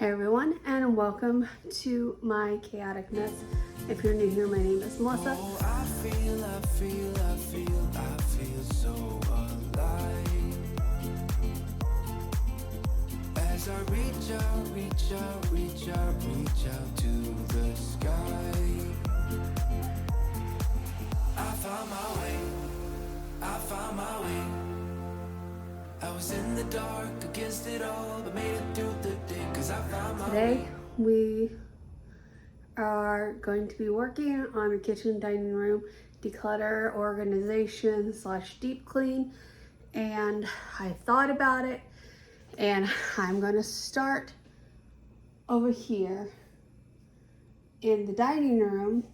Hey everyone, and welcome to my chaotic mess. If you're new here, my name is Melissa. Oh, I feel so alive. As I reach out to the sky. I found my way. I was in the dark against it all, but made it through the day, 'cause I found my way. Today we are going to be working on a kitchen dining room declutter, organization / deep clean, and I thought about it, and I'm going to start over here in the dining room.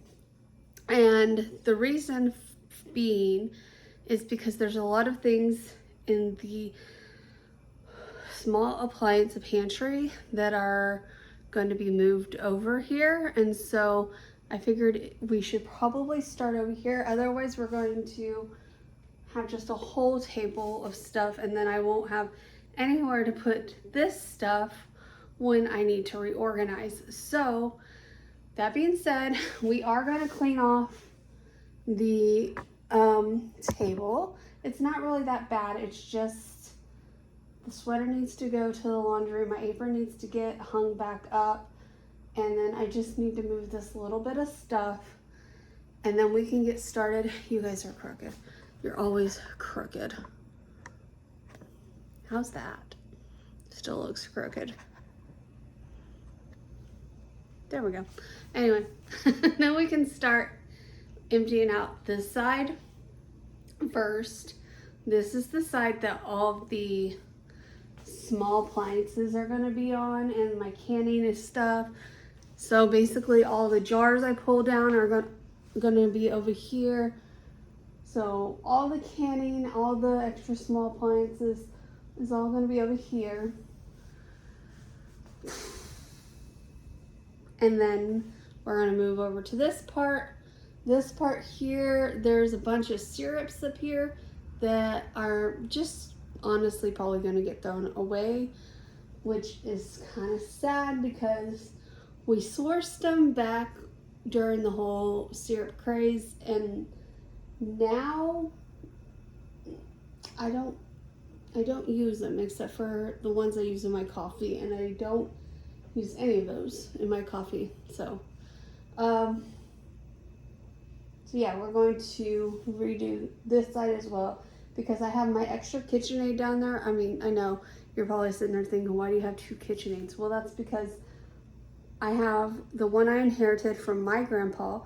And the reason being is because there's a lot of things in the small appliance pantry that are going to be moved over here, and so I figured we should probably start over here. Otherwise we're going to have just a whole table of stuff, and then I won't have anywhere to put this stuff when I need to reorganize. So that being said, we are going to clean off the table. It's not really that bad. It's just the sweater needs to go to the laundry. My apron needs to get hung back up. And then I just need to move this little bit of stuff. And then we can get started. You guys are crooked. You're always crooked. How's that? Still looks crooked. There we go. Anyway, then we can start emptying out this side first. This is the side that all of the small appliances are going to be on, and my canning and stuff. So basically all the jars I pull down are going to be over here. So all the canning, all the extra small appliances is all going to be over here. And then we're going to move over to this part. This part here, there's a bunch of syrups up here that are just honestly probably going to get thrown away, which is kind of sad because we sourced them back during the whole syrup craze, and now I don't use them except for the ones I use in my coffee, and I don't use any of those in my coffee. So yeah, we're going to redo this side as well because I have my extra KitchenAid down there. I mean, I know you're probably sitting there thinking, why do you have two KitchenAids? Well, that's because I have the one I inherited from my grandpa,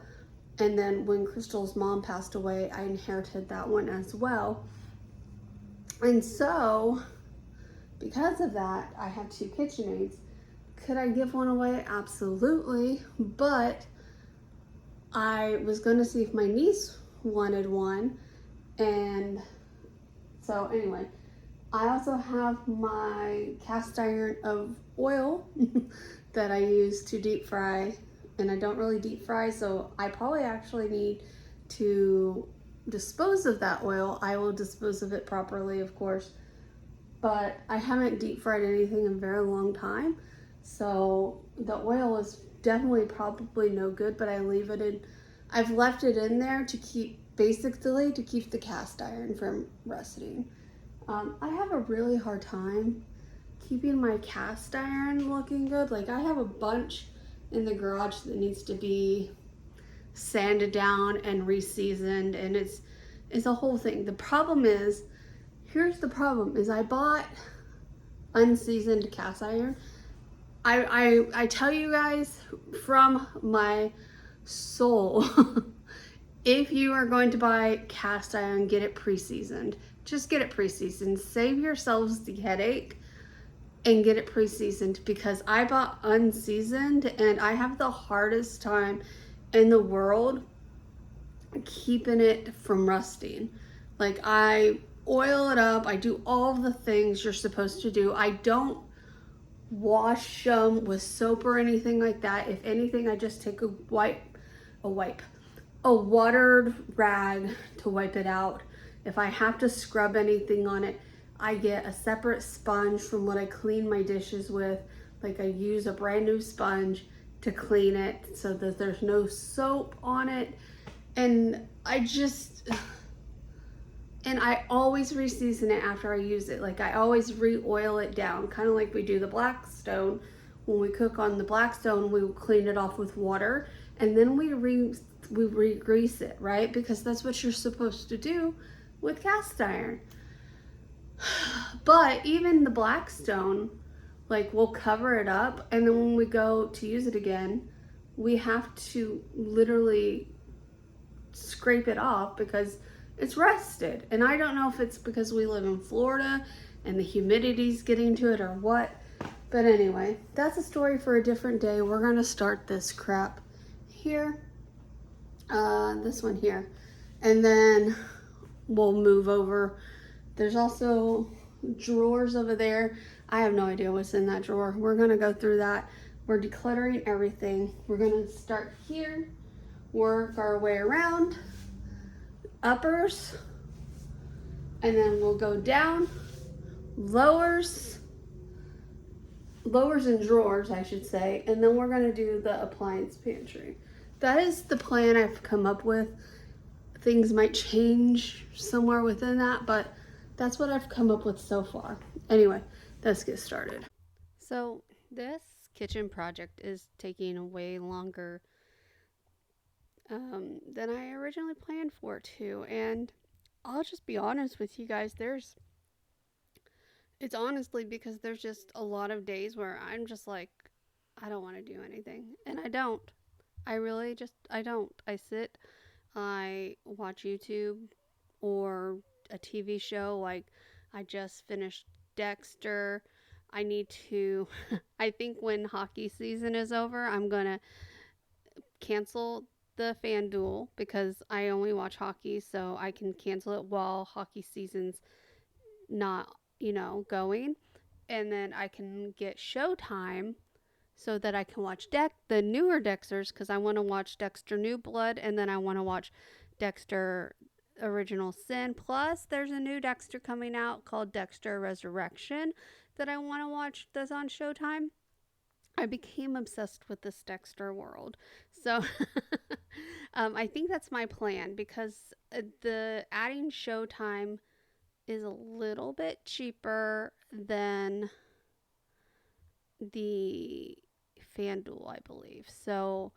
and then when Crystal's mom passed away, I inherited that one as well. And so because of that, I have two KitchenAids. Could I give one away? Absolutely. But I was going to see if my niece wanted one. And so anyway, I also have my cast iron of oil that I use to deep fry. And I don't really deep fry, so I probably actually need to dispose of that oil. I will dispose of it properly, of course. But I haven't deep fried anything in a very long time. So the oil is definitely probably no good, but I've left it in there to keep the cast iron from rusting. I have a really hard time keeping my cast iron looking good. Like, I have a bunch in the garage that needs to be sanded down and re-seasoned, and it's a whole thing. Here's the problem is I bought unseasoned cast iron. I tell you guys from my soul, if you are going to buy cast iron, get it pre-seasoned. Just get it pre-seasoned. Save yourselves the headache and get it pre-seasoned, because I bought unseasoned and I have the hardest time in the world keeping it from rusting. Like, I oil it up, I do all the things you're supposed to do. I don't wash them with soap or anything like that. If anything, I just take a watered rag to wipe it out. If I have to scrub anything on it, I get a separate sponge from what I clean my dishes with Like I use a brand new sponge to clean it so that there's no soap on it. And I always re-season it after I use it. Like I always re-oil it down, kind of like we do the Blackstone. When we cook on the Blackstone, we will clean it off with water, and then we re-grease it, right? Because that's what you're supposed to do with cast iron. But even the Blackstone, like we'll cover it up, and then when we go to use it again, we have to literally scrape it off because it's rusted. And I don't know if it's because we live in Florida and the humidity's getting to it or what. But anyway, that's a story for a different day. We're gonna start this crap here, this one here, and then we'll move over. There's also drawers over there. I have no idea what's in that drawer. We're gonna go through that. We're decluttering everything. We're gonna start here, work our way around, uppers, and then we'll go down, lowers and drawers, I should say, and then we're gonna do the appliance pantry. That is the plan I've come up with. Things might change somewhere within that, but that's what I've come up with so far. Anyway, let's get started. So this kitchen project is taking way longer than I originally planned for it to. And I'll just be honest with you guys, it's honestly because there's just a lot of days where I'm just like, I don't want to do anything. And I don't. I don't. I sit, I watch YouTube or a TV show. Like, I just finished Dexter. I need to, I think when hockey season is over, I'm going to cancel the FanDuel because I only watch hockey, so I can cancel it while hockey season's not, going. And then I can get Showtime so that I can watch the newer Dexters because I want to watch Dexter New Blood, and then I want to watch Dexter Original Sin. Plus, there's a new Dexter coming out called Dexter Resurrection that I want to watch that's on Showtime. I became obsessed with this Dexter world. So I think that's my plan because the adding Showtime is a little bit cheaper than the FanDuel, I believe. So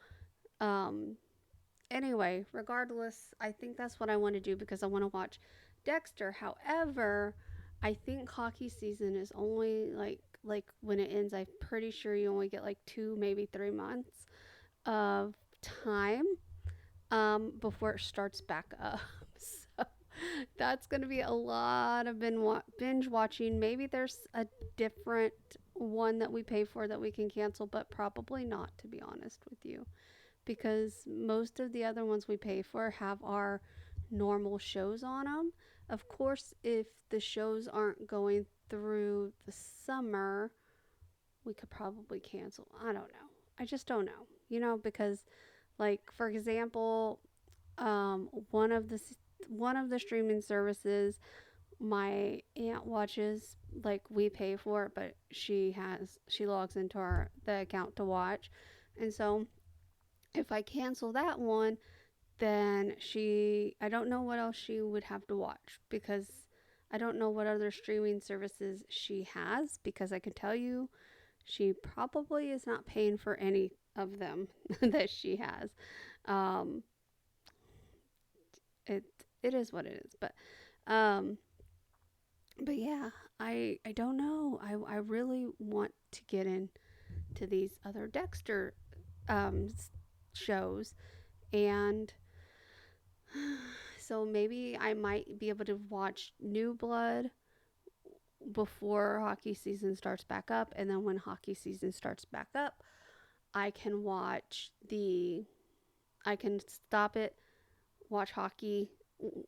anyway, regardless, I think that's what I want to do because I want to watch Dexter. However, I think hockey season is only like when it ends, I'm pretty sure you only get like 2, maybe 3 months of time before it starts back up. So that's going to be a lot of binge watching. Maybe there's a different one that we pay for that we can cancel, but probably not, to be honest with you, because most of the other ones we pay for have our normal shows on them. Of course, if the shows aren't going through the summer, we could probably cancel. I don't know. I just don't know, because like, for example, one of the streaming services my aunt watches, like, we pay for it, but she logs into the account to watch. And so if I cancel that one, then I don't know what else she would have to watch, because I don't know what other streaming services she has, because I can tell you she probably is not paying for any of them that she has. It is what it is, but yeah, I don't know. I really want to get into these other Dexter shows, and so maybe I might be able to watch New Blood before hockey season starts back up, and then when hockey season starts back up, I can stop it, watch hockey,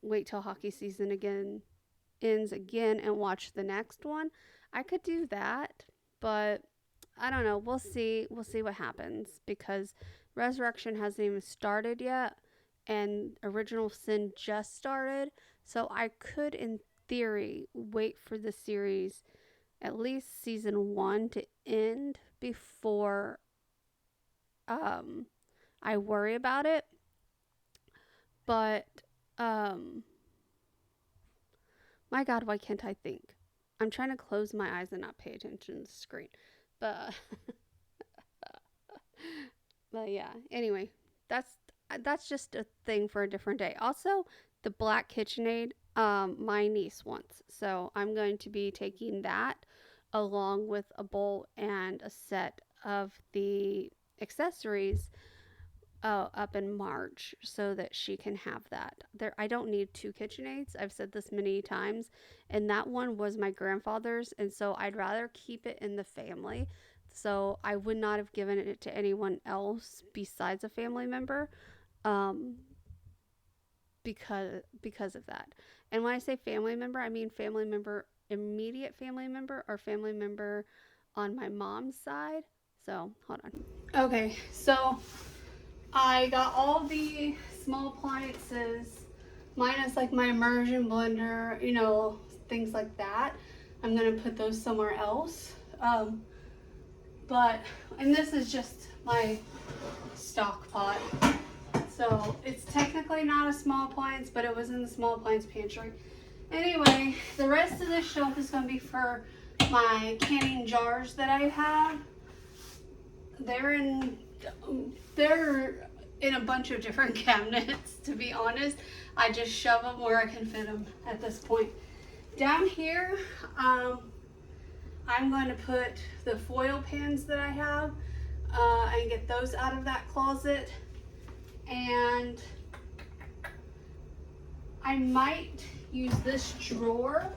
wait till hockey season ends again, and watch the next one. I could do that, but I don't know. We'll see what happens, because Resurrection hasn't even started yet, and Original Sin just started. So I could, in theory, wait for the series, at least season 1, to end before I worry about it. But my God, why can't I think? I'm trying to close my eyes and not pay attention to the screen. But but yeah, anyway, that's just a thing for a different day. Also, the black KitchenAid, my niece wants. So I'm going to be taking that along with a bowl and a set of the accessories up in March so that she can have that. There, I don't need two KitchenAids. I've said this many times, and that one was my grandfather's, and so I'd rather keep it in the family. So I would not have given it to anyone else besides a family member, um, because of that. And when I say family member, I mean family member, immediate family member, or family member on my mom's side. So hold on. Okay, so I got all the small appliances, minus like my immersion blender, you know, things like that. I'm gonna put those somewhere else. And this is just my stock pot. So it's technically not a small appliance, but it was in the small appliance pantry. Anyway, the rest of this shelf is gonna be for my canning jars that I have. They're in a bunch of different cabinets, to be honest. I just shove them where I can fit them at this point. Down here, I'm going to put the foil pans that I have and get those out of that closet. And I might use this drawer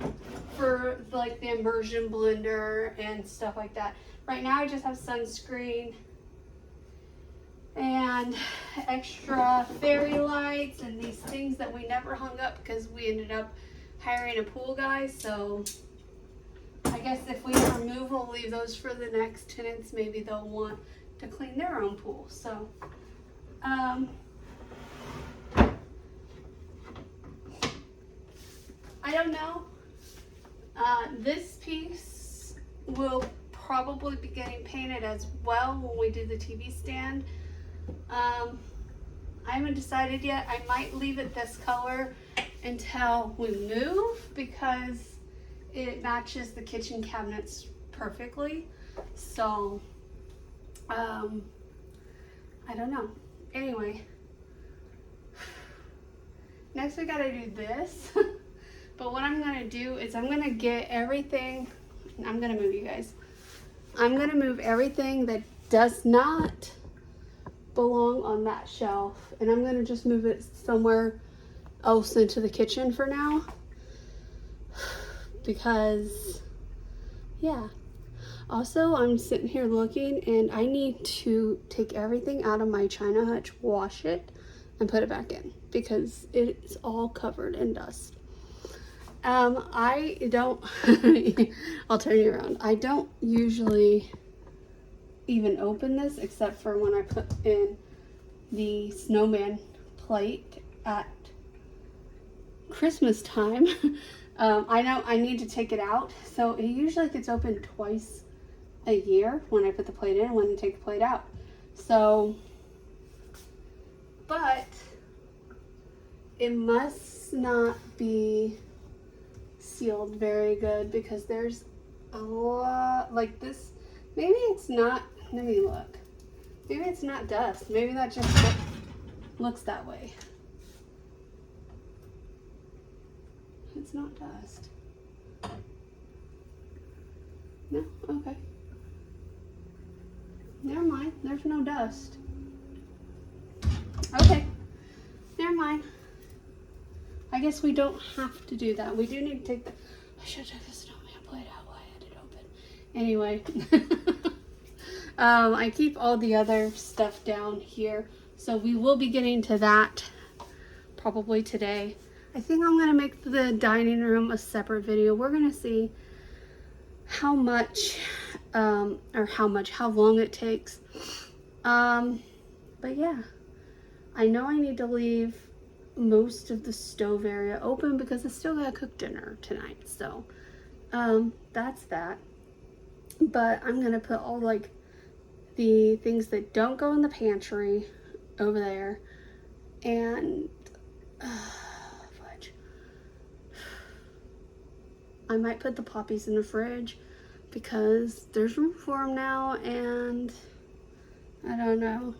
for like the immersion blender and stuff like that. Right now I just have sunscreen and extra fairy lights and these things that we never hung up because we ended up hiring a pool guy. So I guess if we ever move, we'll leave those for the next tenants. Maybe they'll want to clean their own pool. So I don't know. This piece will probably be getting painted as well when we do the TV stand. I haven't decided yet. I might leave it this color until we move because it matches the kitchen cabinets perfectly. So, I don't know. Anyway, next we gotta do this. But what I'm gonna do is I'm gonna get everything, I'm gonna move you guys. I'm gonna move everything that does not belong on that shelf, and I'm gonna just move it somewhere else into the kitchen for now, because yeah. Also, I'm sitting here looking and I need to take everything out of my china hutch, wash it, and put it back in because it's all covered in dust. I don't I'll turn you around. I don't usually even open this except for when I put in the snowman plate at Christmas time. I know I need to take it out, so it usually gets opened twice a year when I put the plate in and when I take the plate out. So, but it must not be sealed very good because there's a lot like this. Maybe it's not, let me look. Maybe it's not dust. Maybe that just looks that way. It's not dust. No? Okay. Never mind. There's no dust. Okay. Never mind. I guess we don't have to do that. We do need to take the... I should have took the snowman plate out while I had it open. Anyway. I keep all the other stuff down here. So we will be getting to that probably today. I think I'm going to make the dining room a separate video. We're going to see how much, how long it takes. But yeah, I know I need to leave most of the stove area open because I still gotta cook dinner tonight. So, that's that. But I'm gonna put all like the things that don't go in the pantry over there, and fudge. I might put the poppies in the fridge because there's room for them now, and I don't know.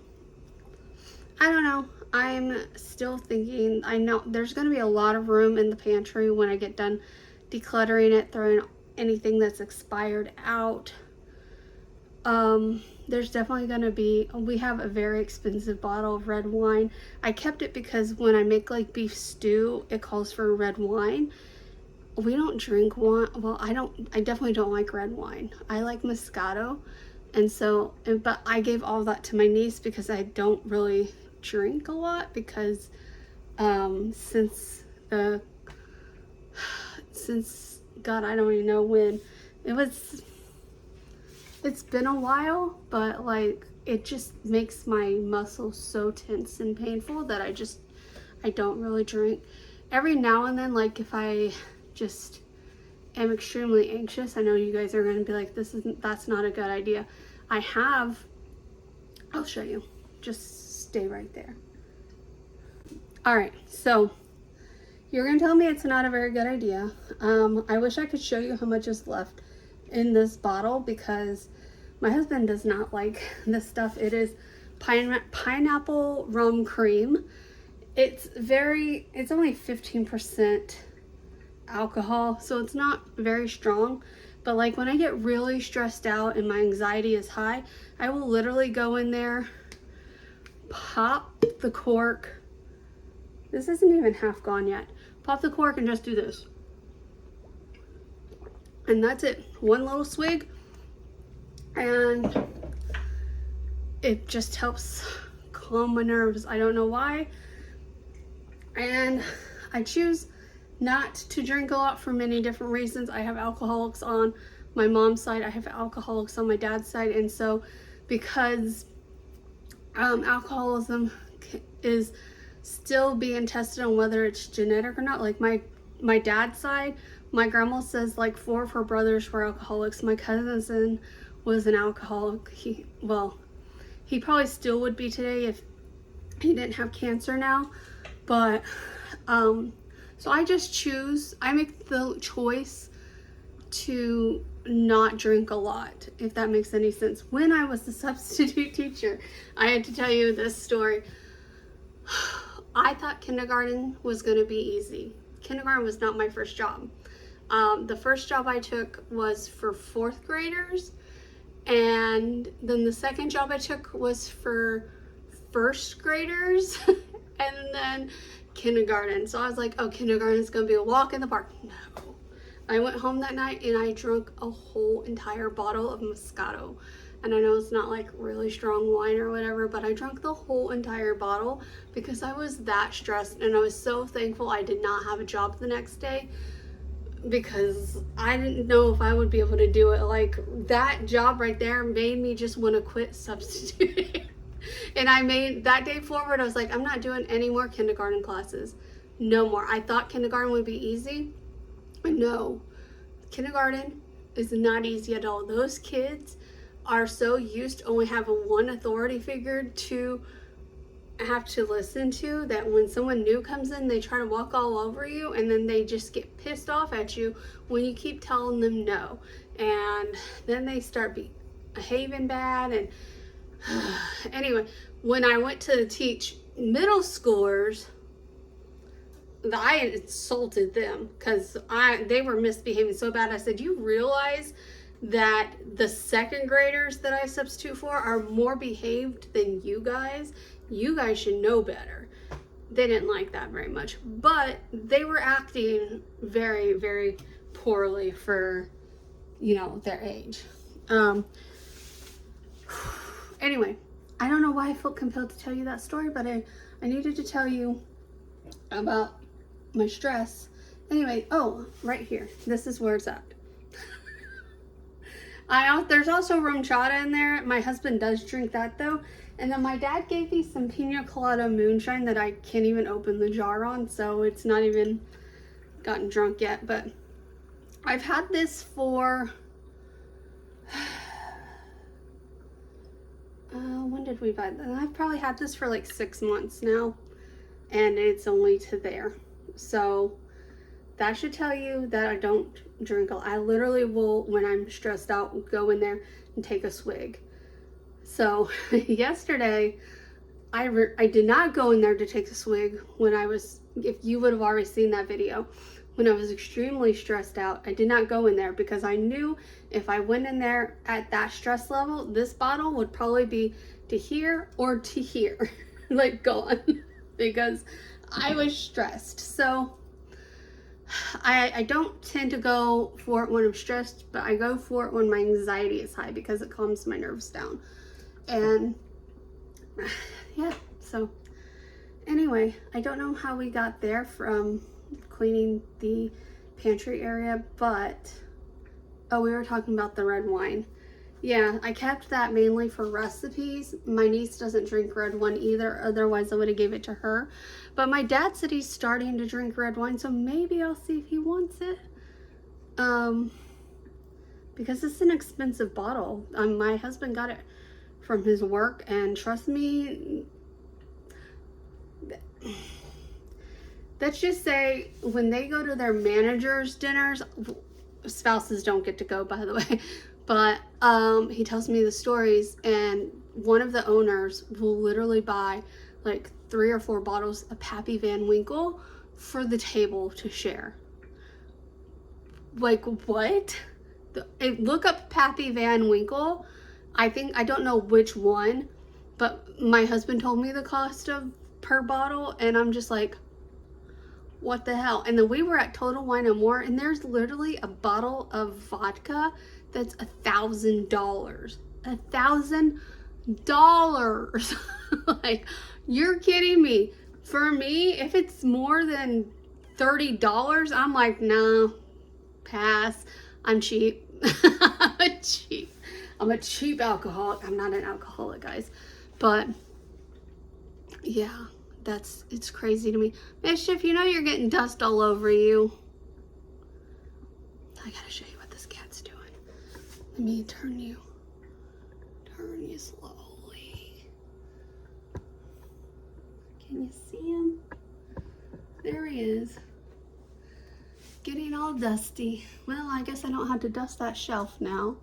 I'm still thinking. I know there's going to be a lot of room in the pantry when I get done decluttering it, throwing anything that's expired out. There's definitely going to be, we have a very expensive bottle of red wine. I kept it because when I make like beef stew, it calls for red wine. We don't drink wine. Well, I definitely don't like red wine. I like Moscato. And so, but I gave all that to my niece because I don't really drink a lot because, since God, I don't even know when it's been a while, but like, it just makes my muscles so tense and painful that I don't really drink. Every now and then, like if I just am extremely anxious, I know you guys are going to be like, that's not a good idea. I'll show you. Just stay right there. All right, so you're going to tell me it's not a very good idea. I wish I could show you how much is left in this bottle because my husband does not like this stuff. It is pineapple rum cream. It's only 15% alcohol, so it's not very strong. But like when I get really stressed out and my anxiety is high, I will literally go in there, pop the cork. This isn't even half gone yet. Pop the cork and just do this. And that's it. One little swig. And it just helps calm my nerves. I don't know why. And I choose not to drink a lot for many different reasons. I have alcoholics on my mom's side. I have alcoholics on my dad's side. And so because alcoholism is still being tested on whether it's genetic or not. Like my dad's side, my grandma says like 4 of her brothers were alcoholics. My cousin was an alcoholic. He probably still would be today if he didn't have cancer now. But so I make the choice to not drink a lot, if that makes any sense. When I was the substitute teacher, I had to tell you this story. I thought kindergarten was going to be easy. Kindergarten was not my first job. The first job I took was for 4th graders, and then the second job I took was for 1st graders, and then kindergarten. So I was like, oh, kindergarten is going to be a walk in the park. No. I went home that night and I drank a whole entire bottle of Moscato. And I know it's not like really strong wine or whatever, but I drank the whole entire bottle because I was that stressed, and I was so thankful I did not have a job the next day because I didn't know if I would be able to do it. Like that job right there made me just want to quit substituting. And I made that day forward, I was like, I'm not doing any more kindergarten classes. No more. I thought kindergarten would be easy. No, kindergarten is not easy at all. Those kids are so used to only having one authority figure to have to listen to that when someone new comes in, they try to walk all over you, and then they just get pissed off at you when you keep telling them no. And then they start behaving bad. And anyway, when I went to teach middle schoolers, I insulted them because they were misbehaving so bad. I said, you realize that the 2nd graders that I substitute for are more behaved than you guys? You guys should know better. They didn't like that very much, but they were acting very, very poorly for, their age. Anyway, I don't know why I felt compelled to tell you that story, but I needed to tell you about my stress. Anyway, right here. This is where it's at. There's also rum chata in there. My husband does drink that though. And then my dad gave me some pina colada moonshine that I can't even open the jar on, so it's not even gotten drunk yet. But I've had this for when did we buy that? I've probably had this for like 6 months now, and it's only to there. So that should tell you that I don't drink. I literally will, when I'm stressed out, go in there and take a swig. So yesterday, I did not go in there to take a swig when I was, if you would have already seen that video, when I was extremely stressed out. I did not go in there because I knew if I went in there at that stress level, this bottle would probably be to here or to here, like gone, because I was stressed. So I don't tend to go for it when I'm stressed, but I go for it when my anxiety is high because it calms my nerves down. And yeah, so anyway, I don't know how we got there from cleaning the pantry area, but oh, we were talking about the red wine. Yeah, I kept that mainly for recipes. My niece doesn't drink red wine either, otherwise I would have gave it to her. But my dad said he's starting to drink red wine, so maybe I'll see if he wants it. Because it's an expensive bottle. My husband got it from his work, and trust me, let's just say when they go to their managers' dinners, spouses don't get to go, by the way, but he tells me the stories, and one of the owners will literally buy like 3 or 4 bottles of Pappy Van Winkle for the table to share. Like, what? Look up Pappy Van Winkle. I don't know which one, but my husband told me the cost of per bottle, and I'm just like, what the hell? And then we were at Total Wine and More, and there's literally a bottle of vodka that's $1,000. $1,000. Like, you're kidding me. For me, if it's more than $30, I'm like, nah, pass. I'm cheap. I'm a cheap alcoholic. I'm not an alcoholic, guys, but yeah, it's crazy to me. Mischief, you know you're getting dust all over you. I gotta show you what this cat's doing. Let me turn you slowly. Can you see him? There he is. Getting all dusty. Well, I guess I don't have to dust that shelf now.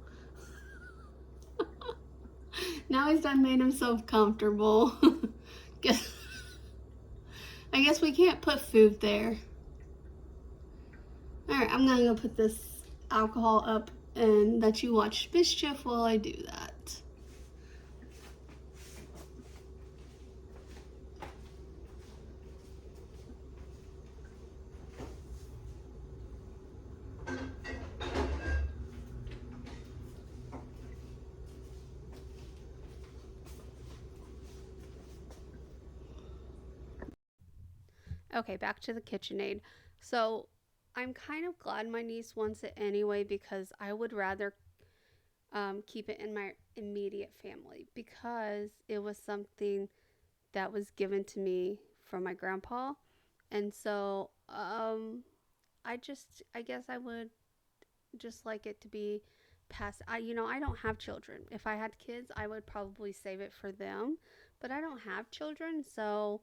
Now he's done made himself comfortable. I guess we can't put food there. Alright, I'm gonna go put this alcohol up and let you watch Mischief while I do that. Okay, back to the KitchenAid. So I'm kind of glad my niece wants it anyway, because I would rather keep it in my immediate family, because it was something that was given to me from my grandpa. And so I guess I would just like it to be passed. I don't have children. If I had kids, I would probably save it for them, but I don't have children, so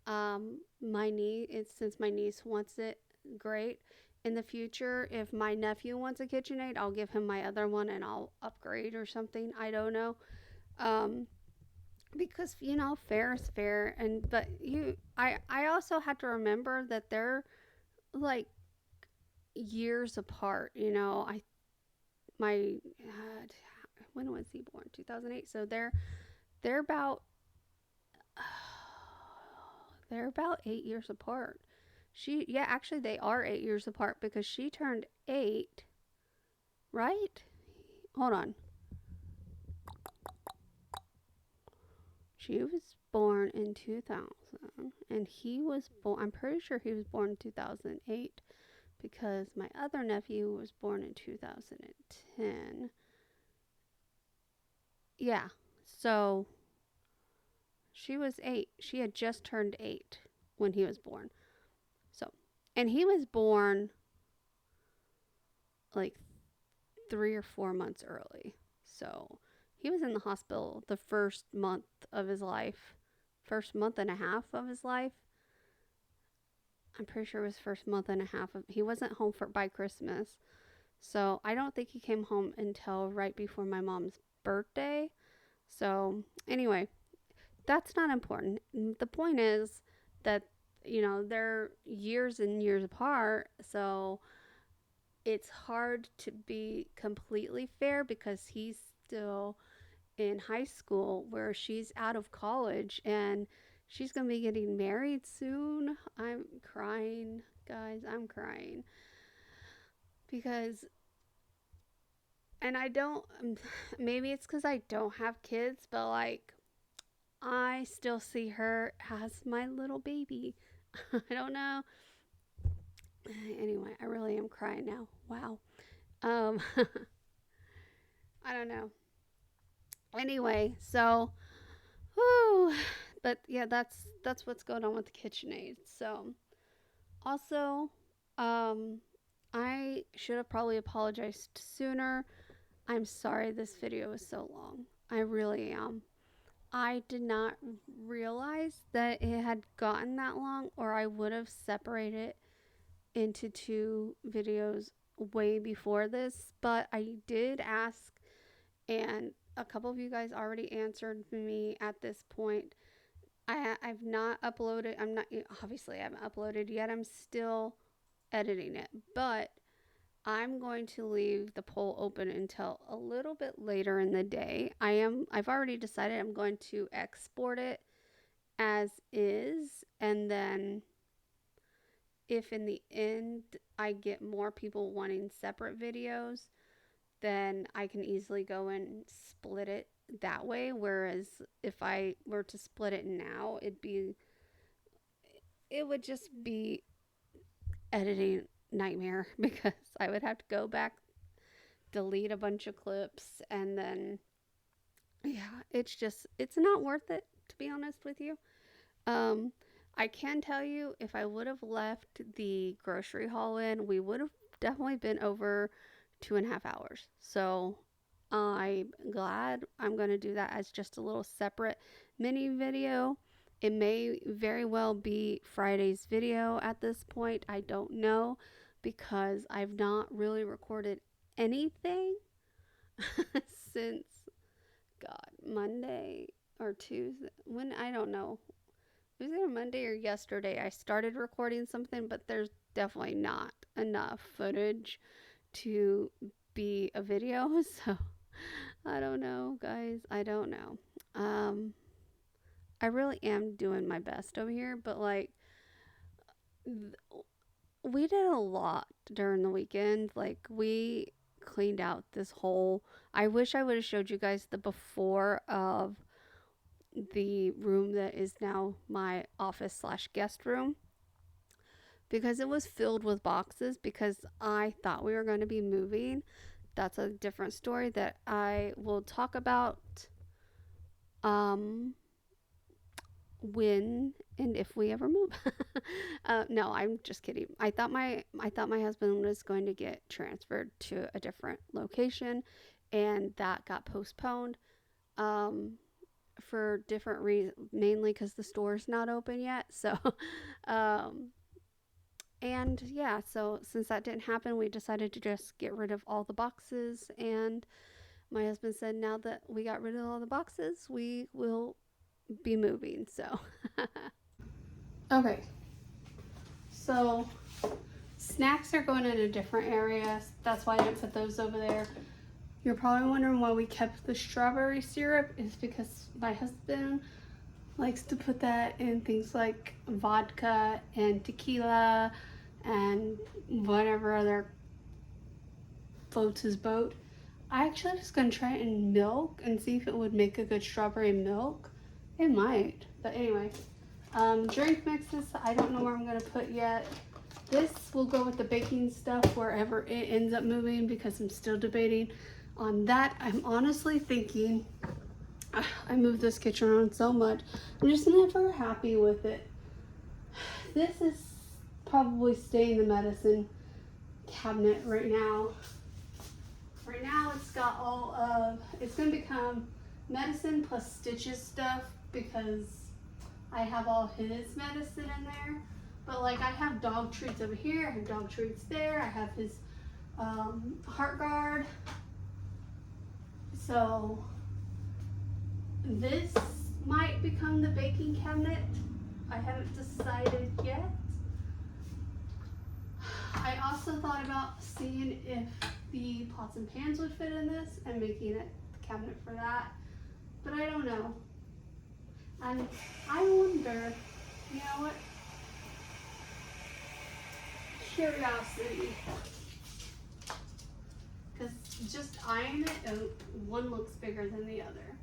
since my niece wants it, great. In the future, if my nephew wants a KitchenAid, I'll give him my other one and I'll upgrade or something. I don't know. Because fair is fair, but I also had to remember that they're like years apart. My when was he born? 2008. So they're about they're about 8 years apart. Actually they are 8 years apart, because she turned 8, right? Hold on. She was born in 2000, and he was born, I'm pretty sure he was born in 2008, because my other nephew was born in 2010. Yeah, so she was 8. She had just turned 8 when he was born. So, and he was born like 3 or 4 months early. So he was in the hospital the first month of his life, first month and a half of his life. I'm pretty sure it was first month and a half of, he wasn't home by Christmas. So I don't think he came home until right before my mom's birthday. So anyway, that's not important. The point is that, they're years and years apart. So it's hard to be completely fair because he's still in high school where she's out of college and she's going to be getting married soon. I'm crying, guys. I'm crying because, and I don't, maybe it's because I don't have kids, but like, I still see her as my little baby. I don't know. Anyway, I really am crying now. Wow. I don't know. Anyway, so, whew, but yeah, that's what's going on with the KitchenAid. So, also, I should have probably apologized sooner. I'm sorry this video is so long. I really am. I did not realize that it had gotten that long, or I would have separated into 2 videos way before this. But I did ask, and a couple of you guys already answered me at this point. I've not uploaded. Obviously, I haven't uploaded yet. I'm still editing it, but I'm going to leave the poll open until a little bit later in the day. I've already decided I'm going to export it as is, and then if in the end I get more people wanting separate videos, then I can easily go and split it that way. Whereas if I were to split it now, it would just be editing nightmare because I would have to go back, delete a bunch of clips, and then it's not worth it, to be honest with you. I can tell you, if I would have left the grocery haul in, we would have definitely been over 2.5 hours. So I'm glad I'm going to do that as just a little separate mini video. It may very well be Friday's video at this point. I don't know because I've not really recorded anything since, God, Monday or Tuesday. I don't know. It was either Monday or yesterday I started recording something, but there's definitely not enough footage to be a video. So I don't know, guys. I don't know. I really am doing my best over here, but like, we did a lot during the weekend. Like, we cleaned out this whole, I wish I would have showed you guys the before of the room that is now my office / guest room, because it was filled with boxes because I thought we were going to be moving. That's a different story that I will talk about when and if we ever move. No, I'm just kidding. I thought my husband was going to get transferred to a different location, and that got postponed for different reasons, mainly because the store's not open yet. So and yeah, so since that didn't happen, we decided to just get rid of all the boxes. And my husband said, now that we got rid of all the boxes, we will be moving. So okay, so snacks are going in a different area. That's why I didn't put those over there. You're probably wondering why we kept the strawberry syrup. Is because my husband likes to put that in things like vodka and tequila and whatever other floats his boat. I actually was going to try it in milk and see if it would make a good strawberry milk. It might, but anyway. Drink mixes, I don't know where I'm going to put yet. This will go with the baking stuff wherever it ends up moving because I'm still debating on that. I'm honestly thinking, I moved this kitchen around so much. I'm just never happy with it. This is probably staying in the medicine cabinet right now. Right right now it's got all of, it's gonna become medicine plus Stitch's stuff because I have all his medicine in there. But like I have dog treats over here, I have dog treats there, I have his heart guard. So this might become the baking cabinet. I haven't decided yet. I also thought about seeing if the pots and pans would fit in this and making it the cabinet for that, but I don't know. And I wonder, you know what? Curiosity. Because just eyeing it, one looks bigger than the other.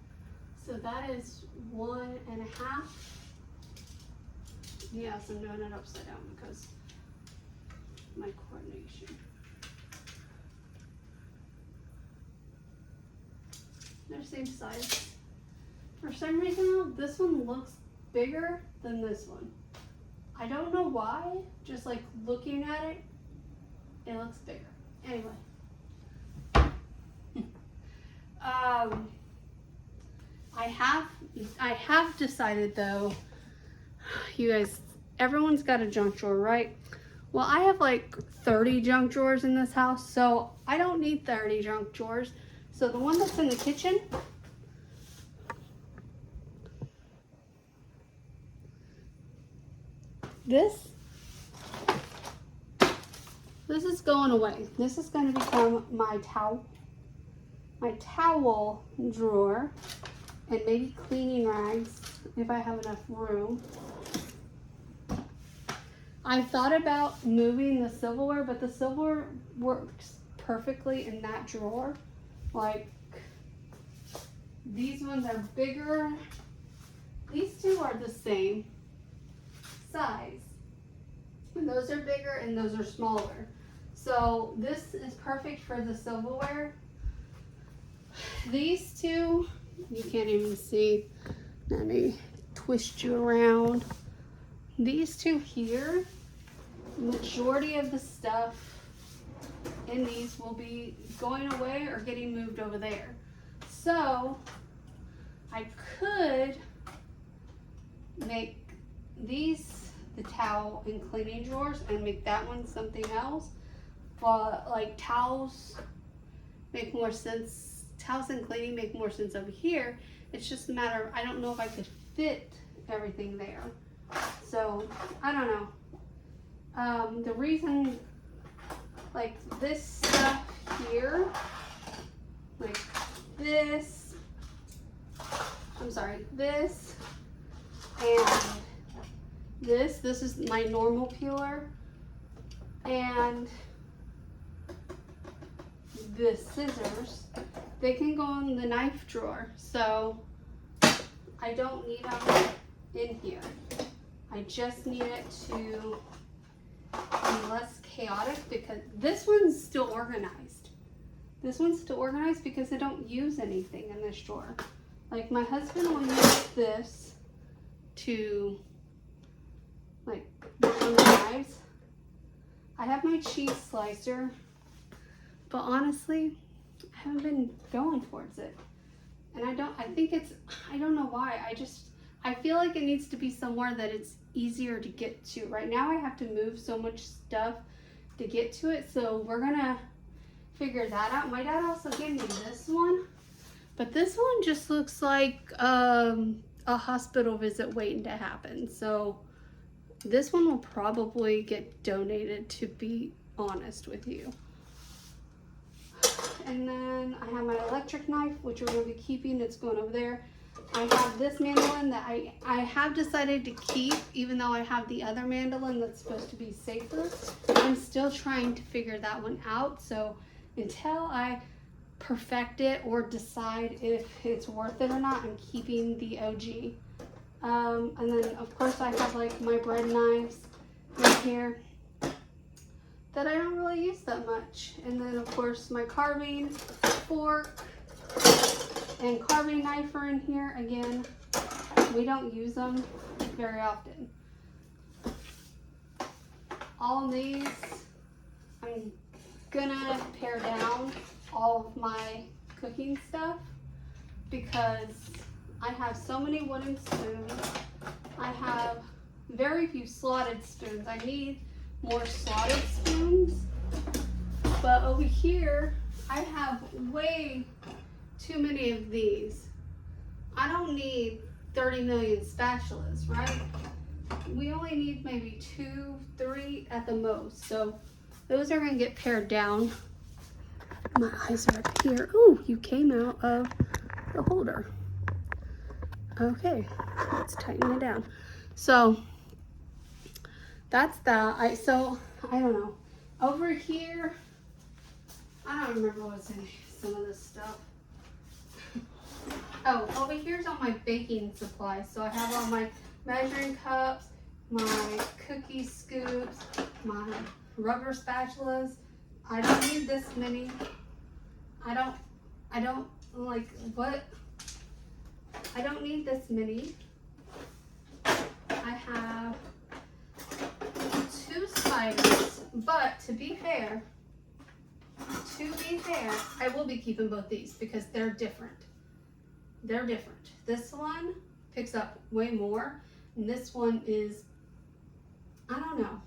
So that is 1.5. Yes, I'm doing it upside down because my coordination. They're same size. For some reason though, this one looks bigger than this one. I don't know why, just like looking at it, it looks bigger. Anyway. I have decided though, you guys, everyone's got a junk drawer, right? Well, I have like 30 junk drawers in this house, so I don't need 30 junk drawers. So the one that's in the kitchen, this is going away. This is going to become my towel drawer, and maybe cleaning rags if I have enough room. I thought about moving the silverware, but the silverware works perfectly in that drawer. Like, these ones are bigger. These two are the same size. And those are bigger and those are smaller. So this is perfect for the silverware. These two, you can't even see. Let me twist you around. These two here, majority of the stuff in these will be going away or getting moved over there. So I could make these the towel and cleaning drawers and make that one something else. But like towels make more sense. Towels and cleaning make more sense over here. It's just a matter of, I don't know if I could fit everything there. So I don't know. The reason, like this stuff here, like this, I'm sorry, this and this is my normal peeler, and the scissors, they can go in the knife drawer, so I don't need them in here. I just need it to be less chaotic because this one's still organized. This one's still organized because I don't use anything in this drawer. Like my husband will use this to like work on the knives. I have my cheese slicer, but honestly, I haven't been going towards it. And I don't know why. I feel like it needs to be somewhere that it's easier to get to. Right now I have to move so much stuff to get to it, so we're gonna figure that out. My dad also gave me this one, but this one just looks like a hospital visit waiting to happen. So this one will probably get donated, to be honest with you. And then I have my electric knife, which we're going to be keeping. It's going over there. I have this mandolin that I have decided to keep, even though I have the other mandolin that's supposed to be safer. I'm still trying to figure that one out. So until I perfect it or decide if it's worth it or not, I'm keeping the OG. And then of course I have like my bread knives right here that I don't really use that much. And then of course my carving fork and carving knife are in here. Again, we don't use them very often. All these I'm gonna pare down all of my cooking stuff because I have so many wooden spoons. I have very few slotted spoons. I need more slotted spoons. But over here, I have way too many of these. I don't need 30 million spatulas, right? We only need maybe 2, 3 at the most. So those are gonna get pared down. My eyes are up here. Oh, you came out of the holder. Okay, let's tighten it down. So that's that. I don't know. Over here, I don't remember what's in some of this stuff. Oh, over here's all my baking supplies. So I have all my measuring cups, my cookie scoops, my rubber spatulas. I don't need this many. I don't like what? I don't need this many. I have 2 spiders, but to be fair, I will be keeping both these because they're different. They're different. This one picks up way more, and this one is, I don't know.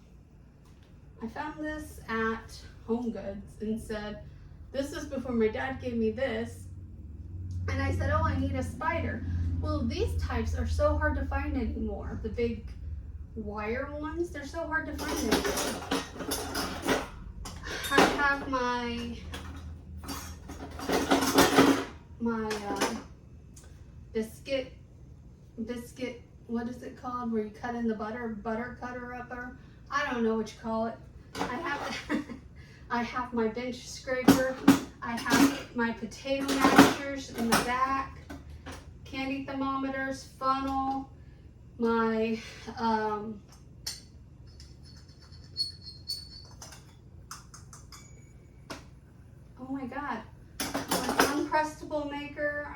I found this at Home Goods and said, this is before my dad gave me this. And I said, oh, I need a spider. Well, these types are so hard to find anymore. The big wire ones, they're so hard to find anymore. I have my biscuit, what is it called? Where you cut in the butter cutter upper. I don't know what you call it. I have my bench scraper. I have my potato mashers in the back, candy thermometers, funnel, my oh my god, my Uncrustable maker.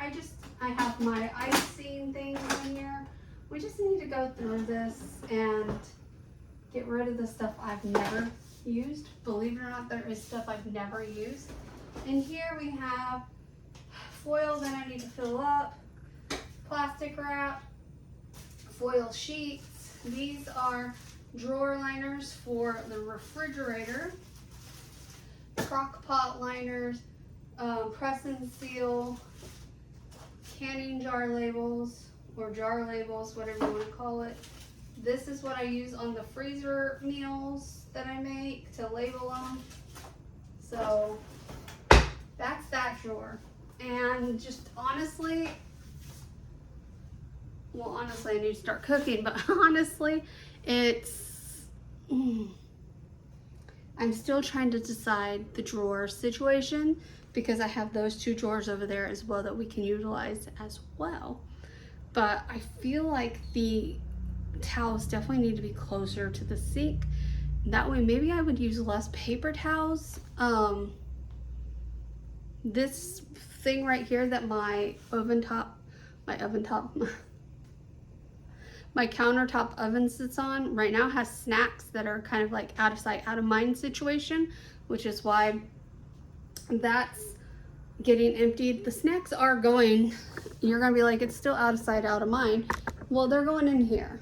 I have my icing things in here. We just need to go through this and get rid of the stuff I've never used. Believe it or not, there is stuff I've never used. And here we have foil that I need to fill up, plastic wrap, foil sheets. These are drawer liners for the refrigerator, crock pot liners, press and seal, canning jar labels, or jar labels, whatever you want to call it. This is what I use on the freezer meals that I make to label them. So that's that drawer. And just honestly, I need to start cooking, but honestly, I'm still trying to decide the drawer situation because I have those 2 drawers over there as well that we can utilize as well. But I feel like the towels definitely need to be closer to the sink. That way maybe I would use less paper towels. This thing right here that my countertop oven sits on right now has snacks that are kind of like out of sight, out of mind situation, which is why that's getting emptied. The snacks are going, you're gonna be like, it's still out of sight, out of mind. Well, they're going in here.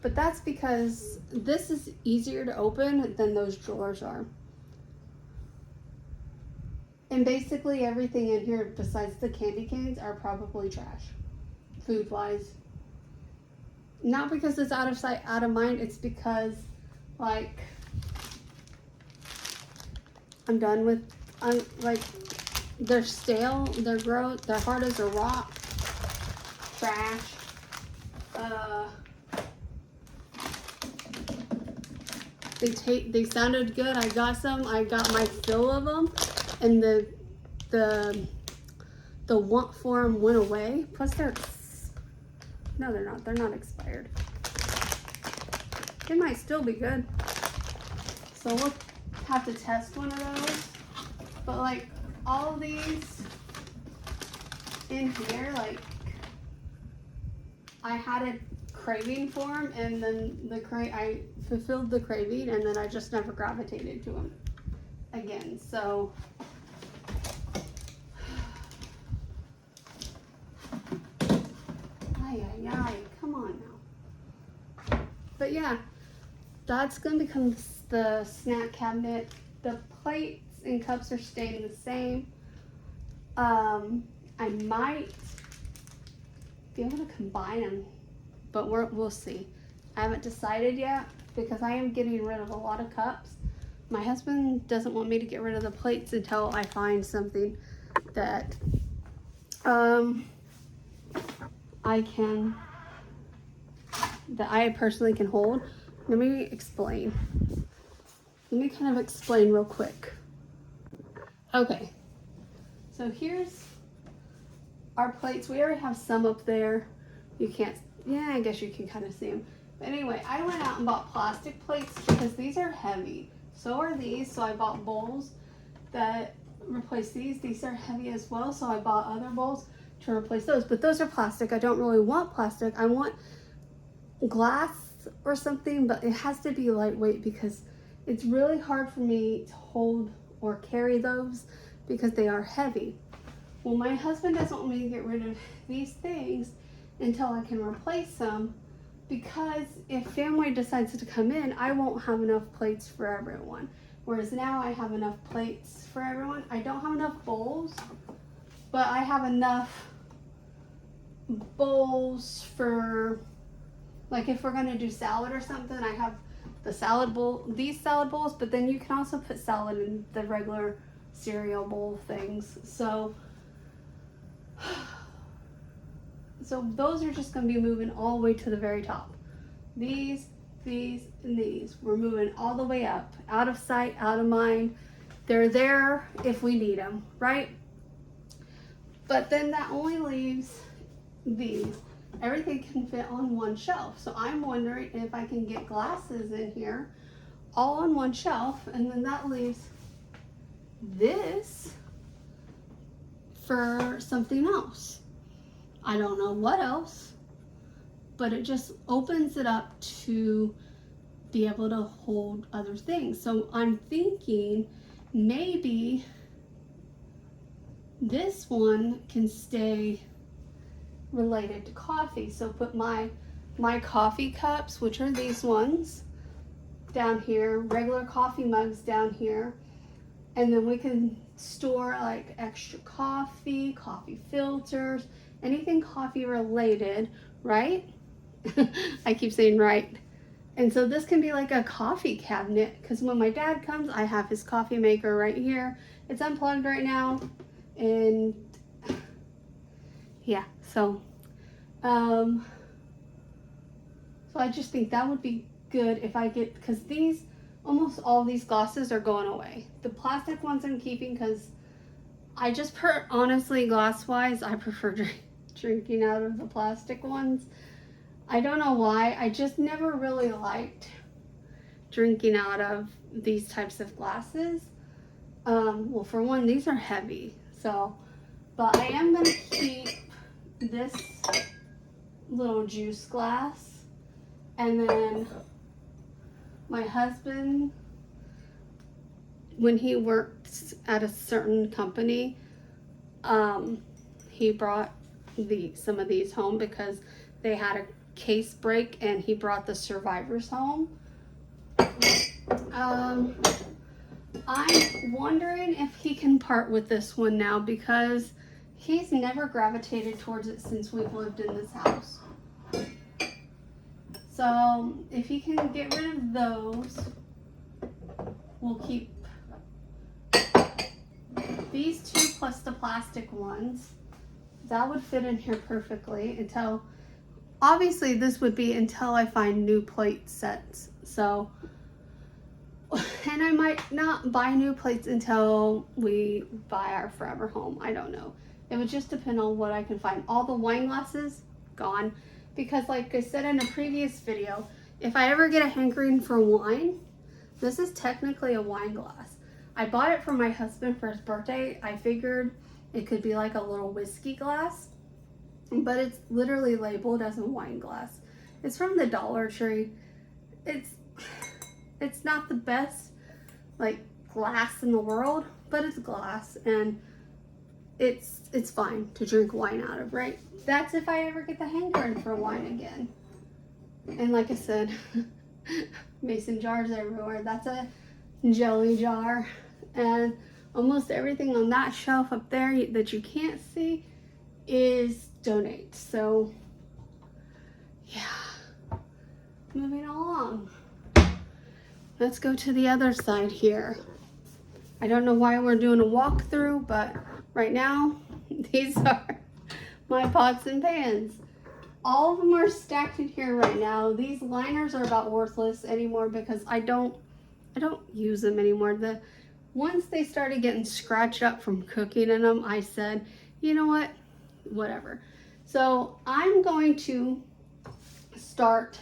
But that's because this is easier to open than those drawers are. And basically everything in here besides the candy canes are probably trash, food-wise. Not because it's out of sight, out of mind, it's because, like, I'm done with, like, they're stale, they're gross, they're hard as a rock, trash. They sounded good. I got some. I got my fill of them, and the want for them went away. Plus they're not. They're not expired. They might still be good. So we'll have to test one of those. But like all these in here, like I had a craving for them, and then I fulfilled the craving, and then I just never gravitated to them again. So Allie, come on now. But yeah, that's gonna become the snack cabinet. The plates and cups are staying the same. I might be able to combine them, but we'll see. I haven't decided yet because I am getting rid of a lot of cups. My husband doesn't want me to get rid of the plates until I find something that I personally can hold. Let me explain. Let me kind of explain real quick. Okay, so here's our plates. We already have some up there. You can't, yeah, I guess you can kind of see them. But anyway, I went out and bought plastic plates because these are heavy. So are these, so I bought bowls that replace these. These are heavy as well, so I bought other bowls to replace those. But those are plastic. I don't really want plastic. I want glass or something, but it has to be lightweight because it's really hard for me to hold or carry those because they are heavy. Well, my husband doesn't want me to get rid of these things until I can replace them, because if family decides to come in, I won't have enough plates for everyone. Whereas now I have enough plates for everyone. I don't have enough bowls, but I have enough bowls for, like, if we're gonna do salad or something, I have the salad bowl, these salad bowls, but then you can also put salad in the regular cereal bowl things. So those are just going to be moving all the way to the very top. These, and these. We're moving all the way up. Out of sight, out of mind. They're there if we need them, right? But then that only leaves these. Everything can fit on one shelf. So I'm wondering if I can get glasses in here all on one shelf, and then that leaves this for something else. I don't know what else, but it just opens it up to be able to hold other things. So I'm thinking maybe this one can stay related to coffee. So put my coffee cups, which are these ones, down here, regular coffee mugs down here, and then we can store like extra coffee filters, anything coffee related, right? I keep saying right. And so this can be like a coffee cabinet, because when my dad comes, I have his coffee maker right here. It's unplugged right now, and yeah, so I just think that would be good if I get, because these, almost all these glasses are going away. The plastic ones I'm keeping because I just honestly, glass wise, I prefer drinking out of the plastic ones. I don't know why. I just never really liked drinking out of these types of glasses. Well, for one, these are heavy. So, but I am going to keep this little juice glass. And then my husband, when he worked at a certain company, he brought some of these home because they had a case break, and he brought the survivors home. I'm wondering if he can part with this one now, because he's never gravitated towards it since we've lived in this house. So if he can get rid of those, we'll keep these two plus the plastic ones. That would fit in here perfectly until, obviously this would be until I find new plate sets. So, and I might not buy new plates until we buy our forever home. I don't know. It would just depend on what I can find. All the wine glasses, gone. Because like I said in a previous video, if I ever get a hankering for wine, this is technically a wine glass. I bought it for my husband for his birthday. I figured it could be like a little whiskey glass, but it's literally labeled as a wine glass. It's from the Dollar Tree. It's not the best like glass in the world, but it's glass, and it's fine to drink wine out of, right? That's if I ever get the hankering for wine again. And like I said, mason jars everywhere. That's a jelly jar, and almost everything on that shelf up there that you can't see is donate. So yeah, moving along. Let's go to the other side here. I don't know why we're doing a walkthrough, but right now these are my pots and pans. All of them are stacked in here right now. These liners are about worthless anymore because I don't use them anymore. Once they started getting scratched up from cooking in them, I said, you know what, whatever. So I'm going to start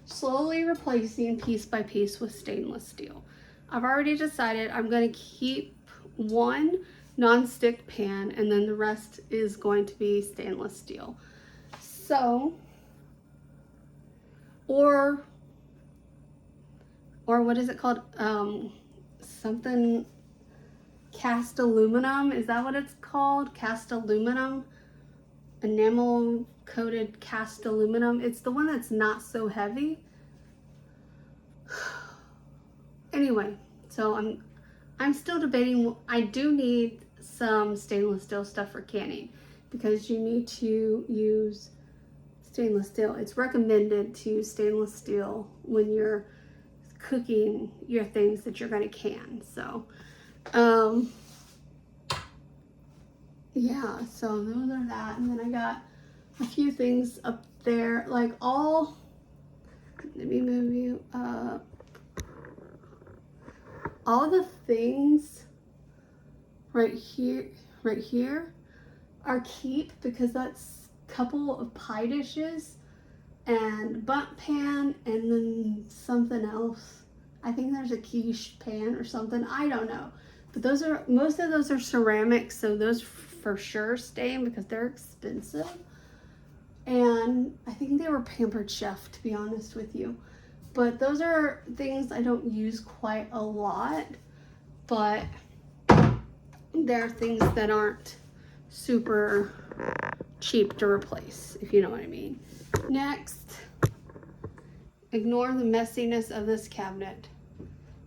slowly replacing piece by piece with stainless steel. I've already decided I'm going to keep one non-stick pan, and then the rest is going to be stainless steel. So, or what is it called? Something cast aluminum. Is that what it's called? Cast aluminum, enamel coated cast aluminum. It's the one that's not so heavy. Anyway, so I'm still debating. I do need some stainless steel stuff for canning because you need to use stainless steel. It's recommended to use stainless steel when you're cooking your things that you're going to can. So yeah, so those are that. And then I got a few things up there, like let me move you up. All the things right here are keep because that's a couple of pie dishes and bundt pan, and then something else. I think there's a quiche pan or something. I don't know. But most of those are ceramic, so those for sure stay because they're expensive. And I think they were Pampered Chef, to be honest with you. But those are things I don't use quite a lot, but they're things that aren't super cheap to replace, if you know what I mean. Next, ignore the messiness of this cabinet.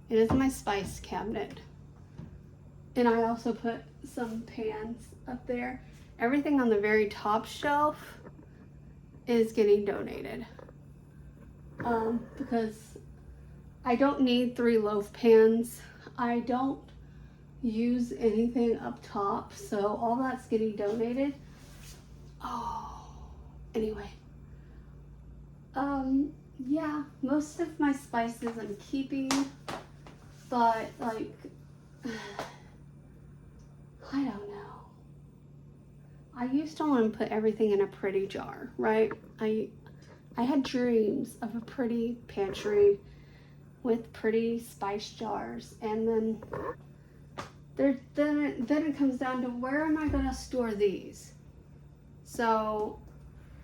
It is my spice cabinet. And I also put some pans up there. Everything on the very top shelf is getting donated. Because I don't need 3 loaf pans. I don't use anything up top, so all that's getting donated. Oh, anyway. Yeah, most of my spices I'm keeping, but like, I don't know. I used to want to put everything in a pretty jar, right? I had dreams of a pretty pantry with pretty spice jars, and then it comes down to where am I going to store these? So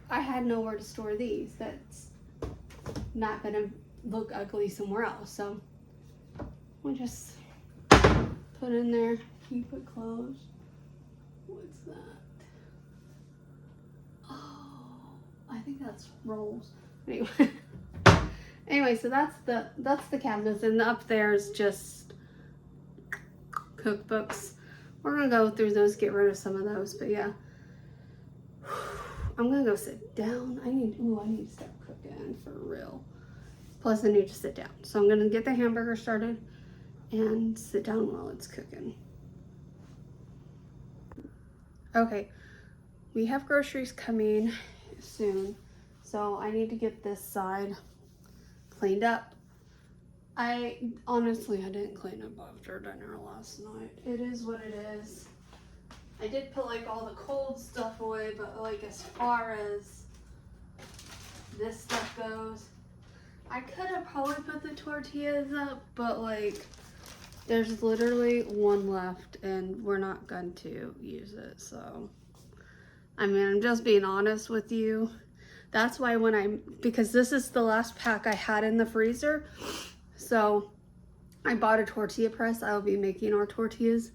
I had nowhere to store these. That's not going to look ugly somewhere else. So we'll just put in there, keep it closed. What's that? Oh, I think that's rolls. Anyway, so that's the cabinets, and up there is just cookbooks. We're gonna go through those, get rid of some of those, but yeah. I'm gonna go sit down. I need to start cooking for real. Plus I need to sit down. So I'm gonna get the hamburger started and sit down while it's cooking. Okay, we have groceries coming soon, so I need to get this side cleaned up. I didn't clean up after dinner last night. It is what it is. I did put like all the cold stuff away, but like as far as this stuff goes, I could have probably put the tortillas up, but like there's literally one left and we're not going to use it. So, I mean, I'm just being honest with you. That's why because this is the last pack I had in the freezer. So I bought a tortilla press. I'll be making our tortillas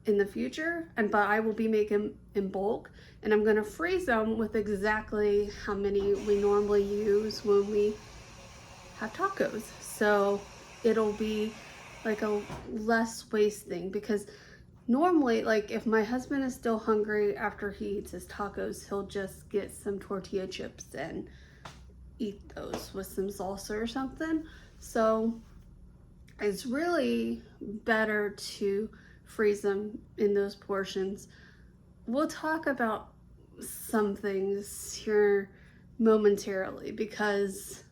in the future, but I will be making in bulk, and I'm gonna freeze them with exactly how many we normally use when we have tacos. So it'll be like a less waste thing, because normally, like, if my husband is still hungry after he eats his tacos, he'll just get some tortilla chips and eat those with some salsa or something. So it's really better to freeze them in those portions. We'll talk about some things here momentarily, because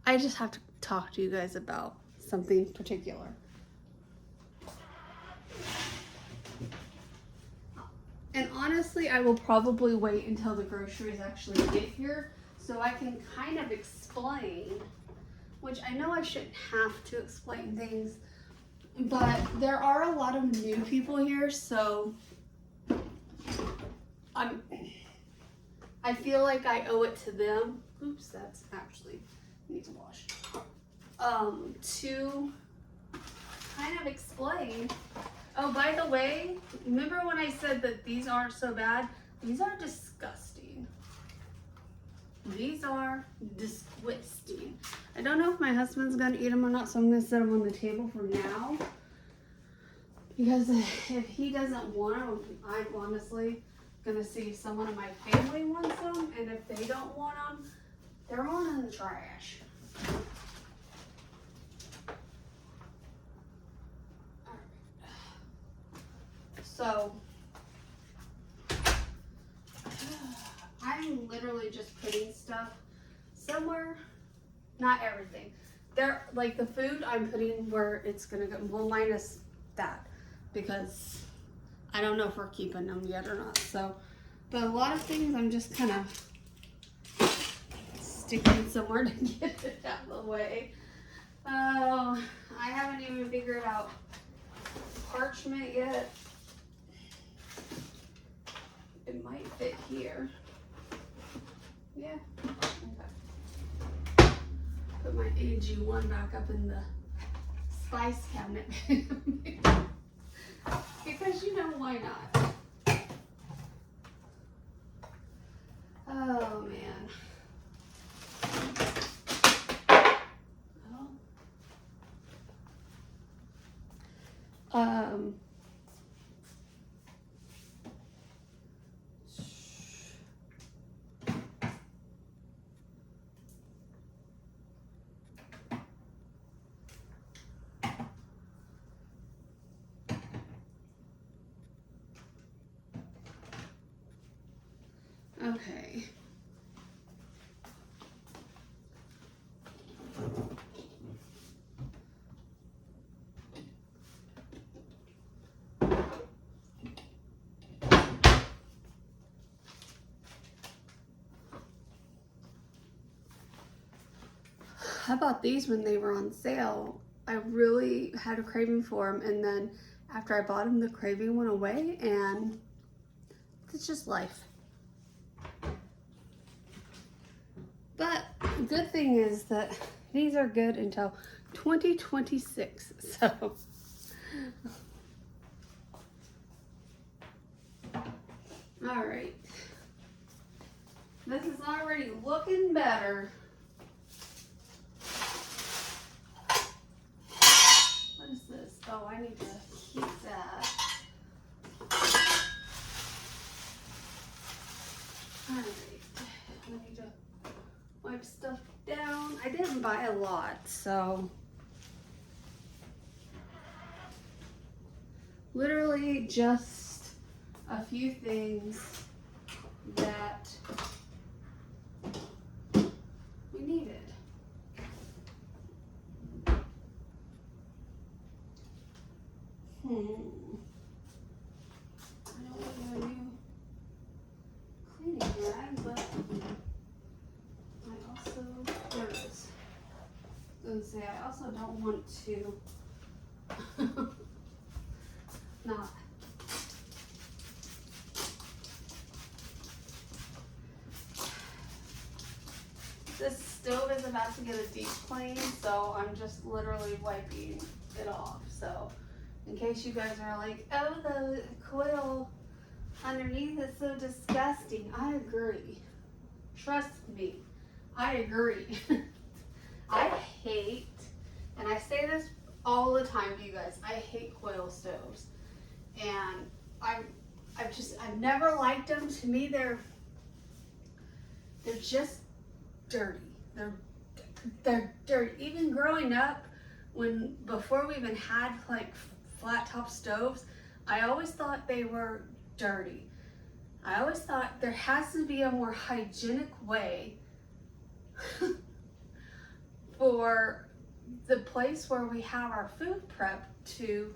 I just have to talk to you guys about something particular. And honestly, I will probably wait until the groceries actually get here so I can kind of explain, which I know I shouldn't have to explain things, but there are a lot of new people here, so I feel like I owe it to them. Oops, that's actually needs wash. To kind of explain. Oh, by the way, remember when I said that these aren't so bad? These are disgusting. These are disgusting. I don't know if my husband's gonna eat them or not, so I'm gonna set them on the table for now. Because if he doesn't want them, I'm honestly gonna see if someone in my family wants them, and if they don't want them, they're on in the trash. So, I'm literally just putting stuff somewhere, not everything. There, like the food I'm putting where it's gonna go, well, minus that, because I don't know if we're keeping them yet or not. So, but a lot of things I'm just kind of sticking somewhere to get it out of the way. Oh, I haven't even figured out parchment yet. It might fit here. Yeah. Okay. Put my AG1 back up in the spice cabinet. Because you know, why not? Oh man. Oh. Okay. How about these when they were on sale? I really had a craving for them, and then after I bought them, the craving went away, and it's just life. But the good thing is that these are good until 2026, so. All right. This is already looking better. What is this? Oh, I need to heat that. All right. I need to wipe stuff down. I didn't buy a lot, so literally just a few things that we needed. I don't want a new cleaning rag, but I also, there it is. I was gonna say, I also don't want to not. This stove is about to get a deep clean, so I'm just literally wiping it off. So in case you guys are like, oh, the coil underneath is so disgusting. I agree. Trust me, I agree. I hate, and I say this all the time to you guys, I hate coil stoves. And I've never liked them. To me, they're just dirty. They're dirty. Even growing up, before we even had like flat top stoves, I always thought they were dirty. I always thought there has to be a more hygienic way for the place where we have our food prep to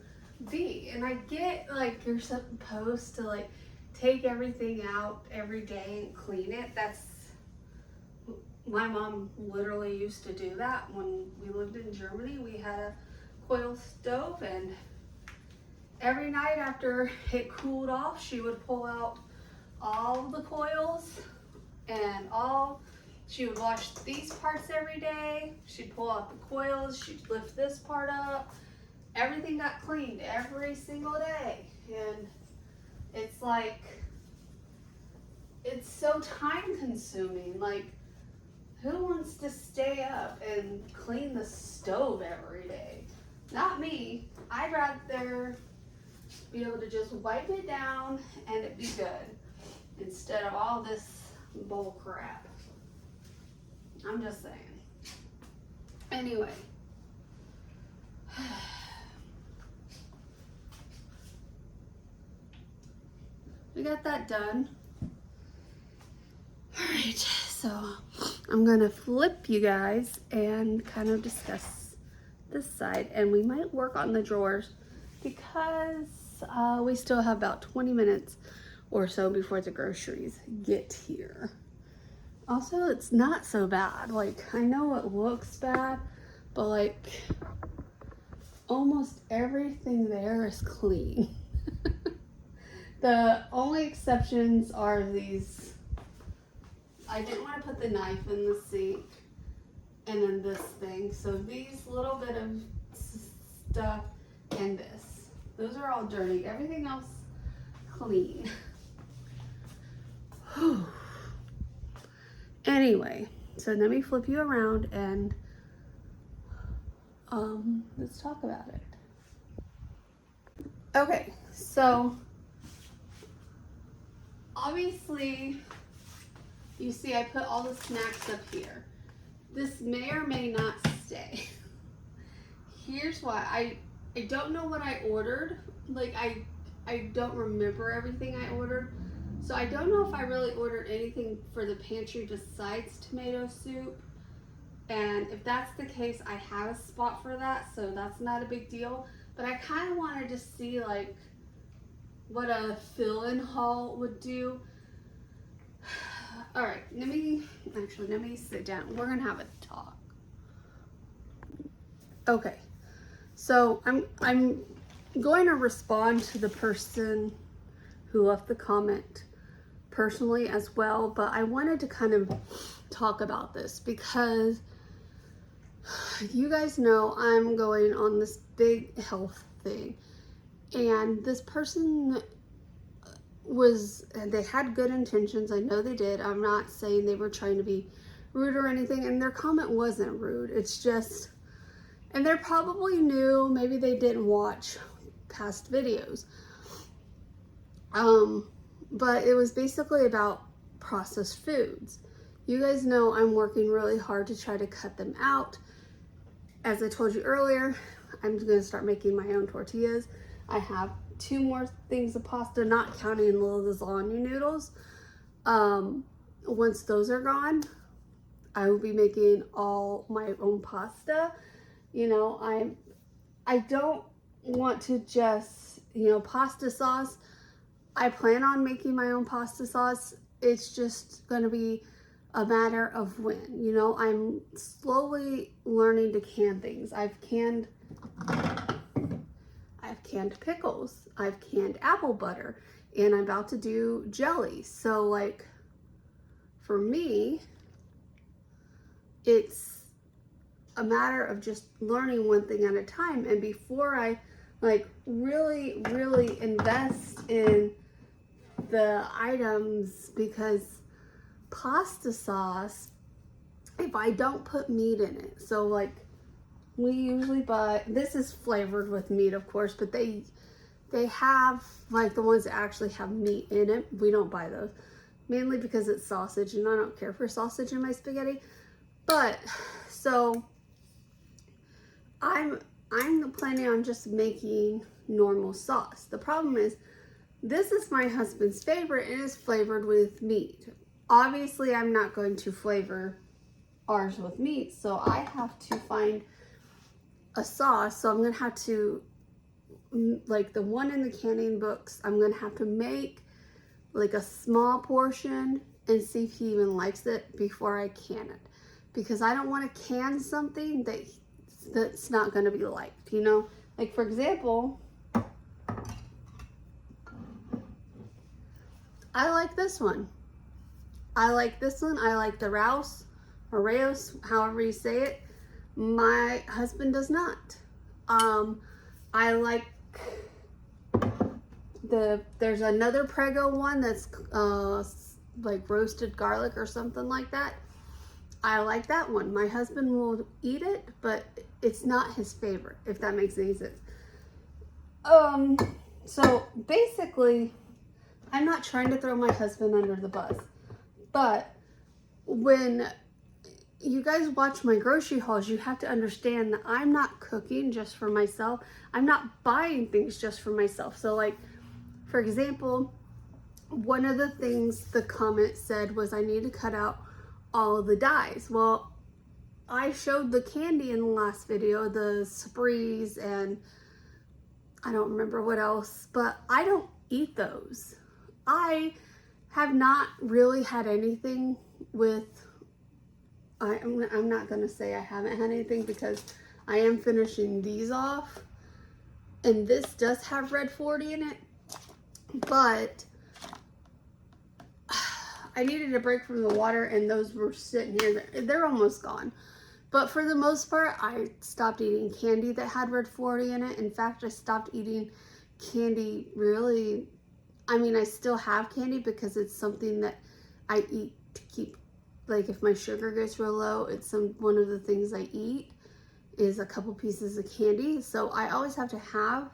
be. And I get like you're supposed to like take everything out every day and clean it. My mom literally used to do that when we lived in Germany. We had a coil stove, and every night after it cooled off, she would pull out all the coils and she would wash these parts every day. She'd pull out the coils, she'd lift this part up. Everything got cleaned every single day. And it's like, it's so time consuming. Like, who wants to stay up and clean the stove every day? Not me. I'd rather be able to just wipe it down and it be good instead of all this bull crap. I'm just saying. Anyway. We got that done. Alright, so I'm gonna flip you guys and kind of discuss this side, and we might work on the drawers because we still have about 20 minutes or so before the groceries get here. Also, it's not so bad. Like, I know it looks bad, but like almost everything there is clean. The only exceptions are these. I didn't want to put the knife in the sink and then this thing. So these little bit of stuff and this. Those are all dirty. Everything else clean. Anyway, so let me flip you around and let's talk about it. Okay, so obviously you see I put all the snacks up here. This may or may not stay. Here's why. I don't know what I ordered. Like I don't remember everything I ordered. So I don't know if I really ordered anything for the pantry besides tomato soup. And if that's the case, I have a spot for that, so that's not a big deal. But I kind of wanted to see like what a fill-in haul would do. All right, let me sit down. We're gonna have a talk. Okay, so I'm going to respond to the person who left the comment personally as well, but I wanted to kind of talk about this because you guys know I'm going on this big health thing, and this person they had good intentions. I know they did. I'm not saying they were trying to be rude or anything, and their comment wasn't rude. It's just, and they're probably new. Maybe they didn't watch past videos. But it was basically about processed foods. You guys know I'm working really hard to try to cut them out. As I told you earlier, I'm gonna start making my own tortillas. I have 2 more things of pasta, not counting the lasagna noodles. Once those are gone, I will be making all my own pasta. You know, I don't want to just, pasta sauce. I plan on making my own pasta sauce. It's just gonna be a matter of when. I'm slowly learning to can things. I've canned pickles, I've canned apple butter, and I'm about to do jelly. So like, for me, it's a matter of just learning one thing at a time. And before I like really, really invest in the items, because pasta sauce, if I don't put meat in it, so like we usually buy, this is flavored with meat of course, but they have like the ones that actually have meat in it. We don't buy those, mainly because it's sausage and I don't care for sausage in my spaghetti. But so I'm planning on just making normal sauce. The problem is, this is my husband's favorite and is flavored with meat. Obviously, I'm not going to flavor ours with meat, so I have to find a sauce. So I'm going to have to, like the one in the canning books, I'm going to have to make like a small portion and see if he even likes it before I can it. Because I don't want to can something that's not going to be liked, you know? Like for example, I like this one. I like this one. I like the Rouse or Raos, however you say it. My husband does not. I like there's another Prego one that's like roasted garlic or something like that. I like that one. My husband will eat it, but it's not his favorite, if that makes any sense. So basically, I'm not trying to throw my husband under the bus, but when you guys watch my grocery hauls, you have to understand that I'm not cooking just for myself. I'm not buying things just for myself. So like, for example, one of the things the comment said was I need to cut out all of the dyes. Well, I showed the candy in the last video, the Sprees and I don't remember what else, but I don't eat those. I have not really had anything with, I'm not going to say I haven't had anything because I am finishing these off. And this does have Red 40 in it, but I needed a break from the water and those were sitting here. They're almost gone. But for the most part, I stopped eating candy that had Red 40 in it. In fact, I stopped eating candy really. I mean, I still have candy because it's something that I eat to keep, like if my sugar gets real low, it's one of the things I eat is a couple pieces of candy. So I always have to have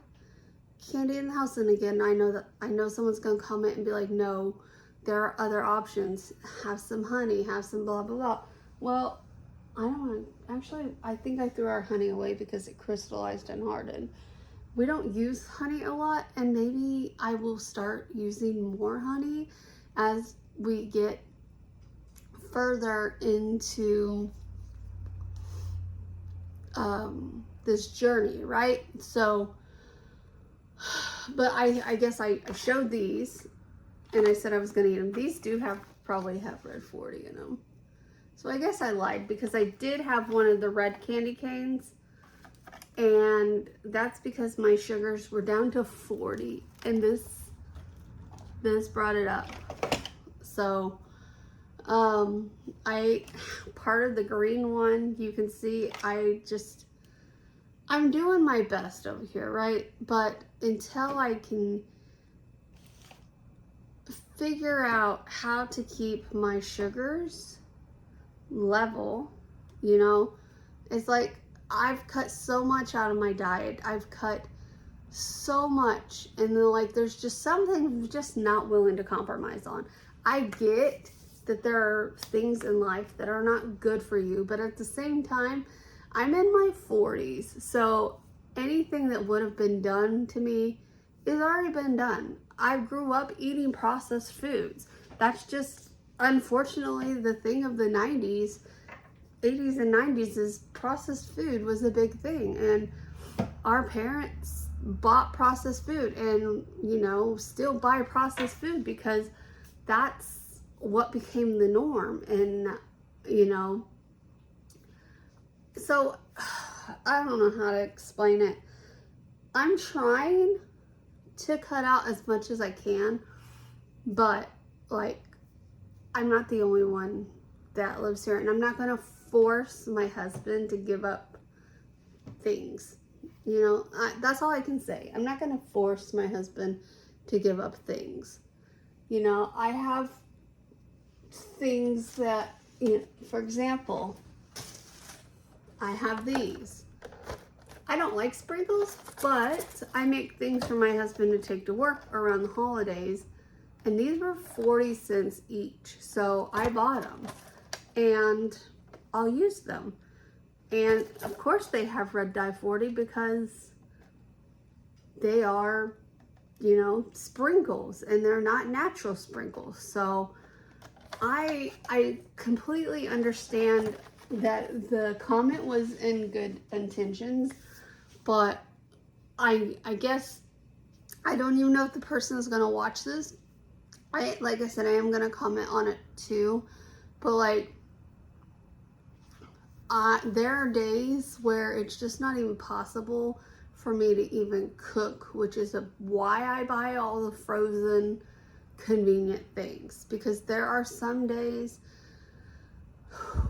candy in the house. And again, I know someone's gonna comment and be like, no, there are other options. Have some honey, have some blah, blah, blah. Well, I don't want to, actually, I think I threw our honey away because it crystallized and hardened. We don't use honey a lot, and maybe I will start using more honey as we get further into this journey, right? So, but I guess I showed these, and I said I was going to eat them. These do probably have Red 40 in them. So I guess I lied because I did have one of the red candy canes, and that's because my sugars were down to 40 and this brought it up. So I part of the green one, you can see I'm doing my best over here, right? But until I can figure out how to keep my sugars level, you know, it's like I've cut so much out of my diet. I've cut so much, and then like there's just something I'm just not willing to compromise on. I get that there are things in life that are not good for you, but at the same time, I'm in my 40s, so anything that would have been done to me is already been done. I grew up eating processed foods. That's just unfortunately the thing of the 90s, 80s and 90s is processed food was a big thing, and our parents bought processed food and, you know, still buy processed food because that's what became the norm. And, you know, so I don't know how to explain it. I'm trying to cut out as much as I can, but like I'm not the only one that lives here, and I'm not gonna force my husband to give up things. You know, that's all I can say. I'm not going to force my husband to give up things. You know, I have things that, you know, for example, I have these. I don't like sprinkles, but I make things for my husband to take to work around the holidays. And these were 40 cents each. So I bought them and I'll use them. And of course they have red dye 40 because they are, you know, sprinkles and they're not natural sprinkles. So I completely understand that the comment was in good intentions, but I guess I don't even know if the person is gonna watch this. Like I said, I am gonna comment on it too, but like there are days where it's just not even possible for me to even cook, which is why I buy all the frozen convenient things, because there are some days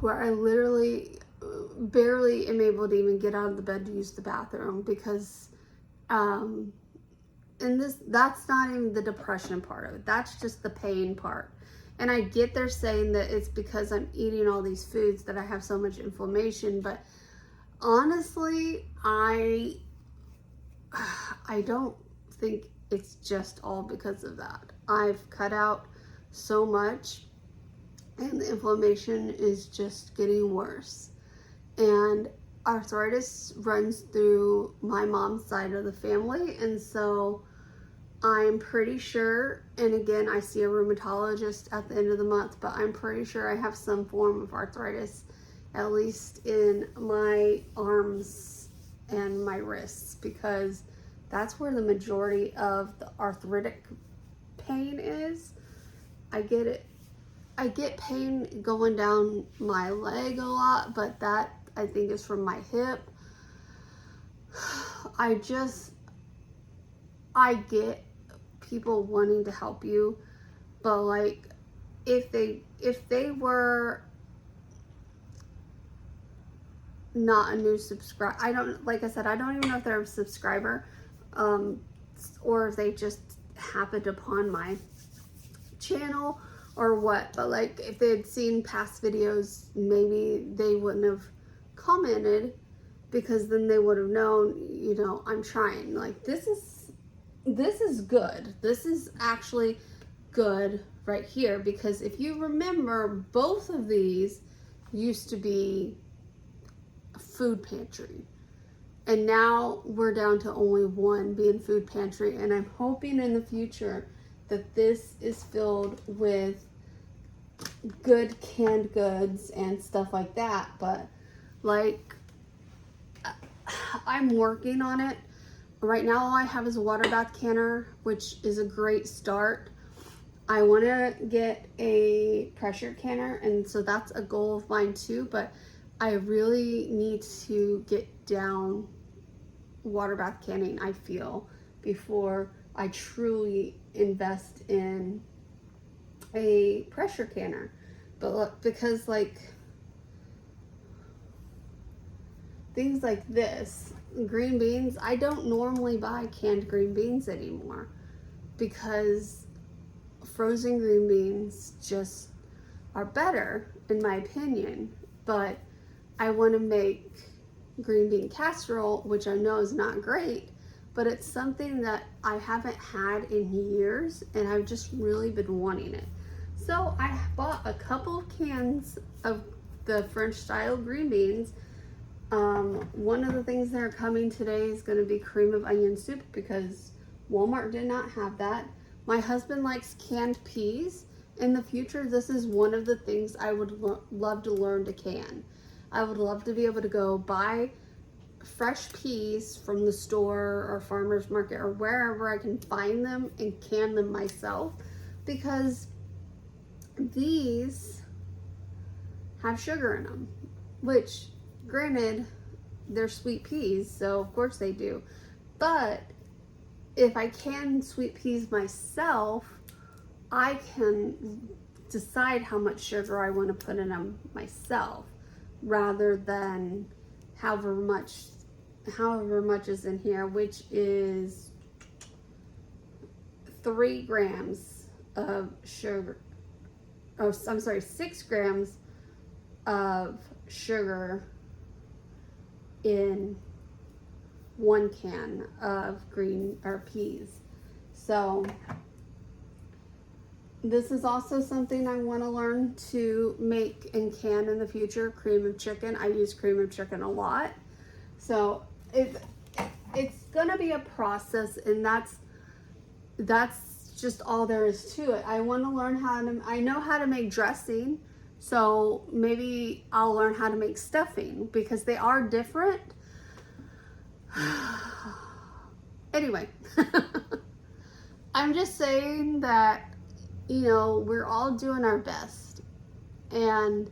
where I literally barely am able to even get out of the bed to use the bathroom because and that's not even the depression part of it. That's just the pain part. And I get they're saying that it's because I'm eating all these foods that I have so much inflammation, but honestly, I don't think it's just all because of that. I've cut out so much and the inflammation is just getting worse. And arthritis runs through my mom's side of the family, and so I'm pretty sure, and again, I see a rheumatologist at the end of the month, but I'm pretty sure I have some form of arthritis, at least in my arms and my wrists, because that's where the majority of the arthritic pain is. I get it. I get pain going down my leg a lot, but that I think is from my hip. I get people wanting to help you, but like if they were not a new subscriber, like I said, I don't even know if they're a subscriber, or if they just happened upon my channel or what, but like if they had seen past videos, maybe they wouldn't have commented, because then they would have known, you know, I'm trying. Like this is good. This is actually good right here, because if you remember, both of these used to be a food pantry, and now we're down to only one being food pantry. And I'm hoping in the future that this is filled with good canned goods and stuff like that. But like, I'm working on it. Right now all I have is a water bath canner, which is a great start. I want to get a pressure canner, and so that's a goal of mine too, but I really need to get down water bath canning, I feel, before I truly invest in a pressure canner. But look, because like things like this, green beans, I don't normally buy canned green beans anymore, because frozen green beans just are better in my opinion. But I want to make green bean casserole, which I know is not great, but it's something that I haven't had in years and I've just really been wanting it. So I bought a couple of cans of the French style green beans. One of the things that are coming today is going to be cream of onion soup, because Walmart did not have that. My husband likes canned peas. In the future, this is one of the things I would love to learn to can. I would love to be able to go buy fresh peas from the store or farmer's market or wherever I can find them and can them myself, because these have sugar in them, which granted, they're sweet peas, so of course they do. But if I can sweet peas myself, I can decide how much sugar I want to put in them myself. rather than however much is in here, which is 3 grams of sugar. Oh, I'm sorry, 6 grams of sugar in 1 can of green or peas. So this is also something I want to learn to make and can in the future. Cream of chicken. I use cream of chicken a lot. So it's gonna be a process, and that's just all there is to it. I want to learn I know how to make dressing, so maybe I'll learn how to make stuffing because they are different. Anyway, I'm just saying that, you know, we're all doing our best, and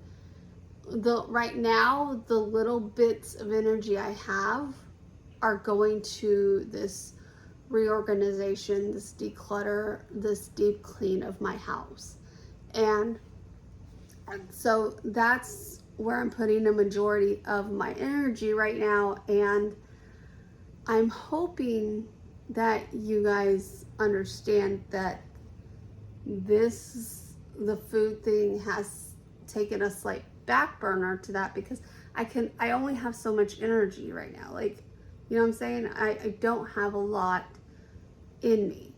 right now the little bits of energy I have are going to this reorganization, this declutter, this deep clean of my house. And so that's where I'm putting a majority of my energy right now, and I'm hoping that you guys understand that the food thing has taken a slight back burner to that, because I only have so much energy right now. Like, you know what I'm saying? I don't have a lot in me.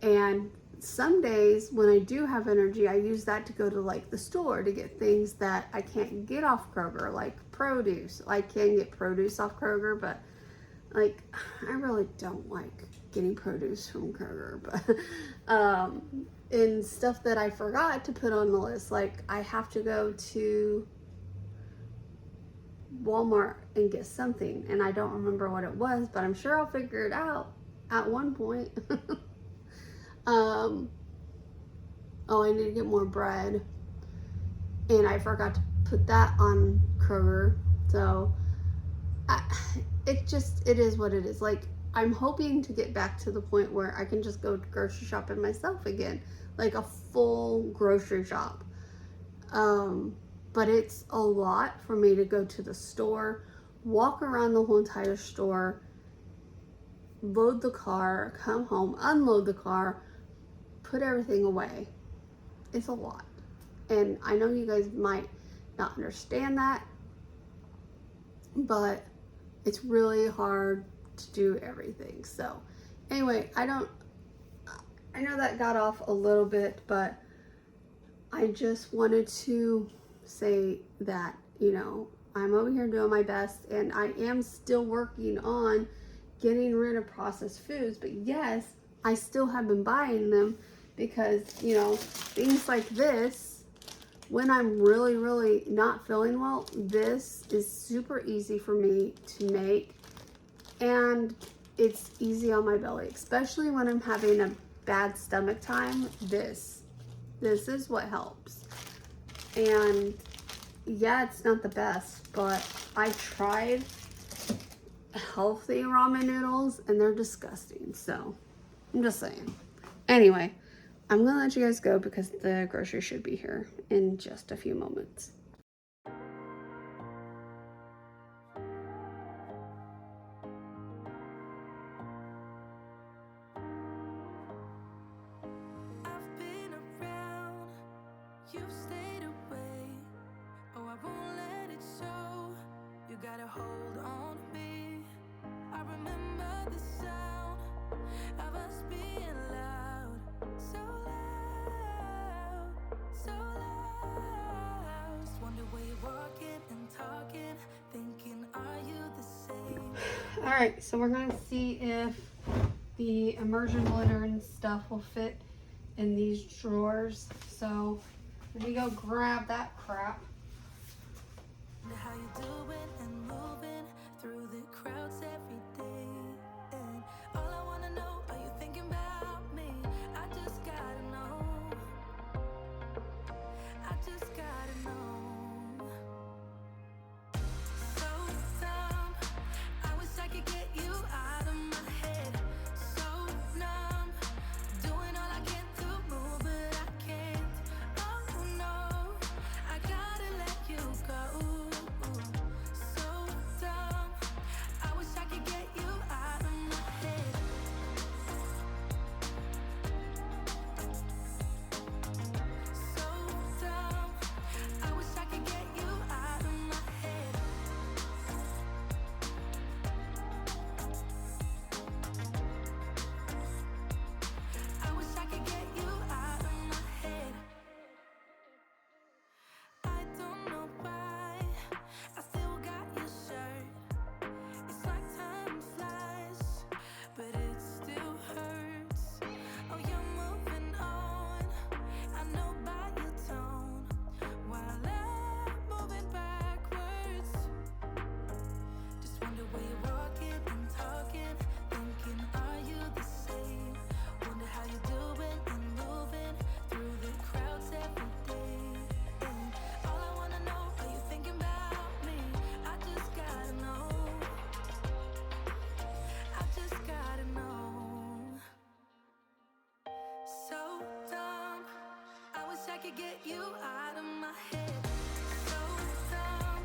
And some days when I do have energy, I use that to go to like the store to get things that I can't get off Kroger, like produce. I can get produce off Kroger, but like, I really don't like getting produce from Kroger. But and stuff that I forgot to put on the list, like I have to go to Walmart and get something, and I don't remember what it was, but I'm sure I'll figure it out at one point. Oh, I need to get more bread, and I forgot to put that on Kroger. So it is what it is. Like, I'm hoping to get back to the point where I can just go grocery shopping myself again, like a full grocery shop. But it's a lot for me to go to the store, walk around the whole entire store, load the car, come home, unload the car, put everything away. It's a lot. And I know you guys might not understand that, but it's really hard to do everything. So anyway, I know that got off a little bit, but I just wanted to say that, you know, I'm over here doing my best, and I am still working on getting rid of processed foods. But yes, I still have been buying them because, you know, things like this, when I'm really, really not feeling well, this is super easy for me to make, and it's easy on my belly, especially when I'm having a bad stomach time. This is what helps. And yeah, it's not the best, but I tried healthy ramen noodles and they're disgusting. So I'm just saying. Anyway, I'm gonna let you guys go because the grocery should be here in just a few moments. I've been around, you've stayed away. Oh, I won't let it show. You got a hold on me. I remember the sound of us being loud. So loud, so loud. Just wonder where you're walking and talking, thinking, are you the same? All right, so we're gonna see if the immersion glitter and stuff will fit in these drawers. So let me go grab that crap. How you doing and moving through the crowds every day. And all I wanna know, are you thinking about me? I just gotta know. I just gotta know. So dumb, I wish I could get you out of my head. So numb, doing all I can to move, but I can't. Oh no, I gotta let you go. could get you out of my head. So dumb.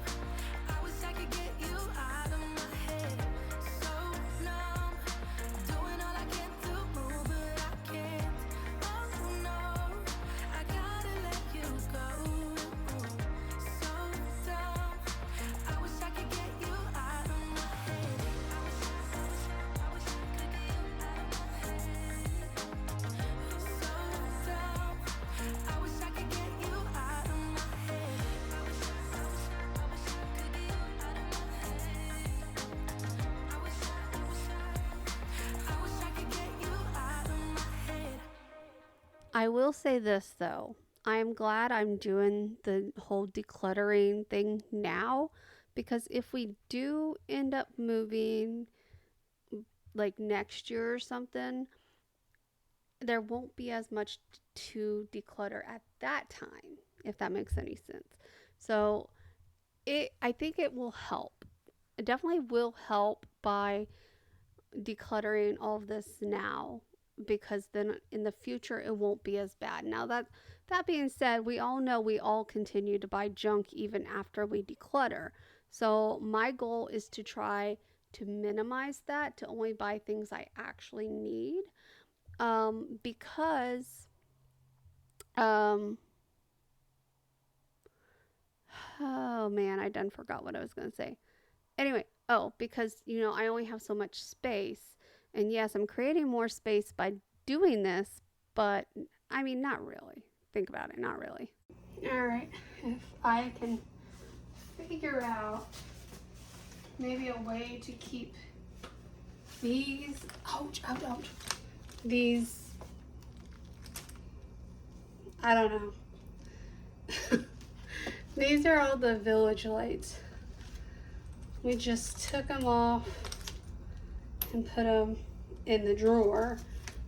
I wish I could get you out of my head. So numb. Doing all I can to move, but I can't. Oh no, I gotta let you go. So dumb. I wish I could get you out of my head. I wish I could get you out of my head. So dumb. I wish I could get you out of my head. I wish I could get you out of my head. I wish I could get you out of my head. I will say this though. I am glad I'm doing the whole decluttering thing now, because if we do end up moving like next year or something, there won't be as much to declutter at that time, if that makes any sense. So I think it will help. It definitely will help by decluttering all of this now, because then in the future it won't be as bad. Now that being said, we all know we all continue to buy junk even after we declutter. So my goal is to try to minimize that, to only buy things I actually need. Because oh man, I done forgot what I was gonna say. Anyway, because I only have so much space, and yes, I'm creating more space by doing this, but I mean, not really. Think about it, not really. All right, if I can figure out maybe a way to keep these, ouch, these, I don't know. These are all the village lights. We just took them off and put them in the drawer.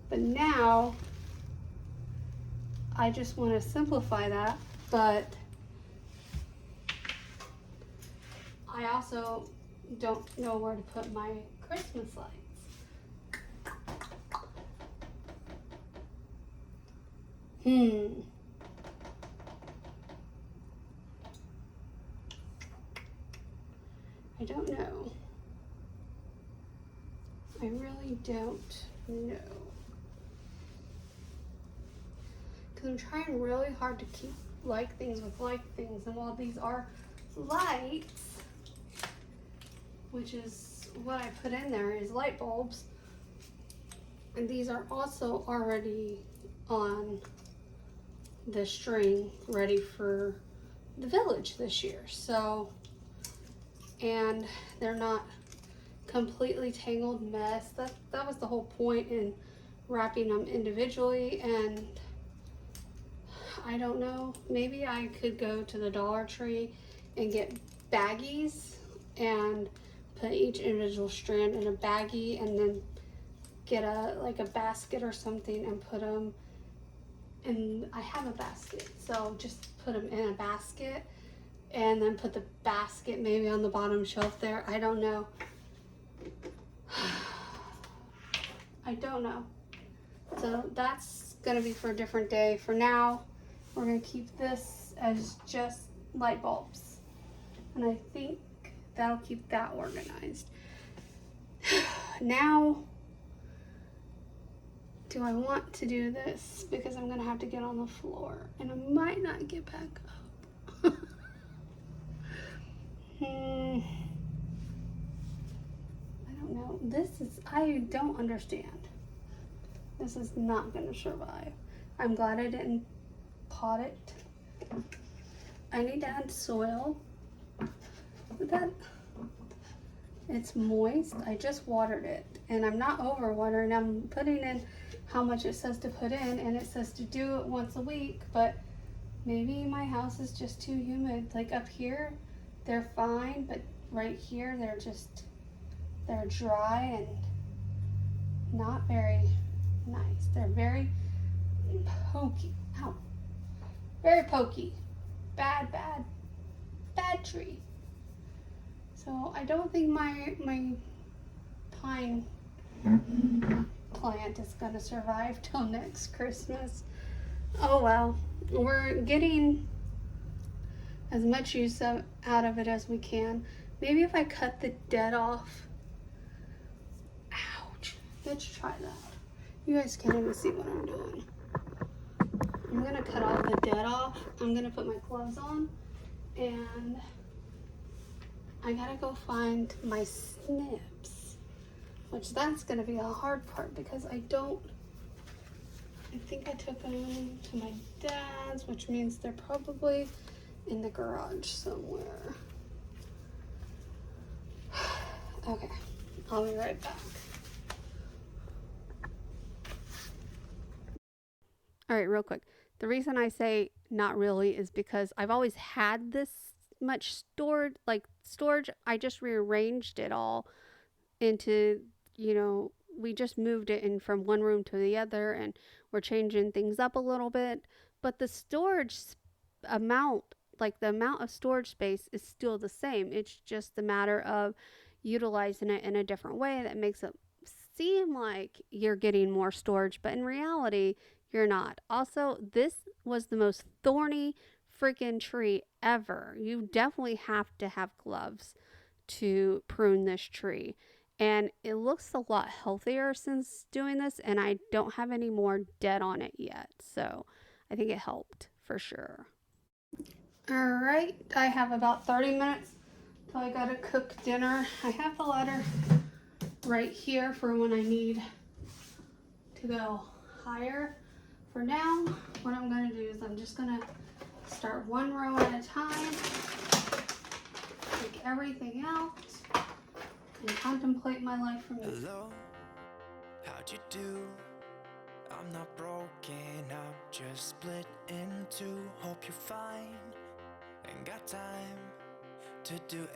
But now I just want to simplify that, but I also don't know where to put my Christmas lights. I don't know. I really don't know. Because I'm trying really hard to keep like things with like things. And while these are lights, which is what I put in there is light bulbs, and these are also already on the string ready for the village this year. So, and they're not completely tangled mess. That was the whole point in wrapping them individually. And I don't know, maybe I could go to the Dollar Tree and get baggies and put each individual strand in a baggie, and then get a basket or something and put them. And I have a basket, so just put them in a basket and then put the basket maybe on the bottom shelf there. I don't know. I don't know. So that's gonna be for a different day. For now, we're gonna keep this as just light bulbs. And I think that'll keep that organized. Now, do I want to do this? Because I'm gonna have to get on the floor and I might not get back up. I don't know. I don't understand. This is not gonna survive. I'm glad I didn't pot it. I need to add soil. It's moist. I just watered it, and I'm not over watering. I'm putting in how much it says to put in, and it says to do it once a week, but maybe my house is just too humid. Like up here, they're fine, but right here, they're dry and not very nice. They're very pokey. Ow. Very pokey. Bad tree. So I don't think my pine plant is gonna survive till next Christmas. Oh well, we're getting as much use out of it as we can. Maybe if I cut the dead off. Ouch. Let's try that. You guys can't even see what I'm doing. I'm gonna cut all the dead off. I'm gonna put my gloves on, and I gotta go find my snips, which that's gonna be a hard part because I think I took them to my dad's, which means they're probably in the garage somewhere. Okay, I'll be right back. All right, real quick. The reason I say not really is because I've always had this much storage. I just rearranged it all into, we just moved it in from one room to the other, and we're changing things up a little bit. But the storage amount, like the amount of storage space, is still the same. It's just a matter of utilizing it in a different way that makes it seem like you're getting more storage, but in reality, you're not. Also, this was the most thorny freaking tree ever. You definitely have to have gloves to prune this tree. And it looks a lot healthier since doing this, and I don't have any more dead on it yet. So I think it helped for sure. All right, I have about 30 minutes till I gotta cook dinner. I have the ladder right here for when I need to go higher. For now, what I'm gonna do is I'm just gonna start one row at a time, take everything out, and contemplate my life from this. Hello, how'd you do? I'm not broken, I'm just split in two. Hope you're fine, ain't got time to do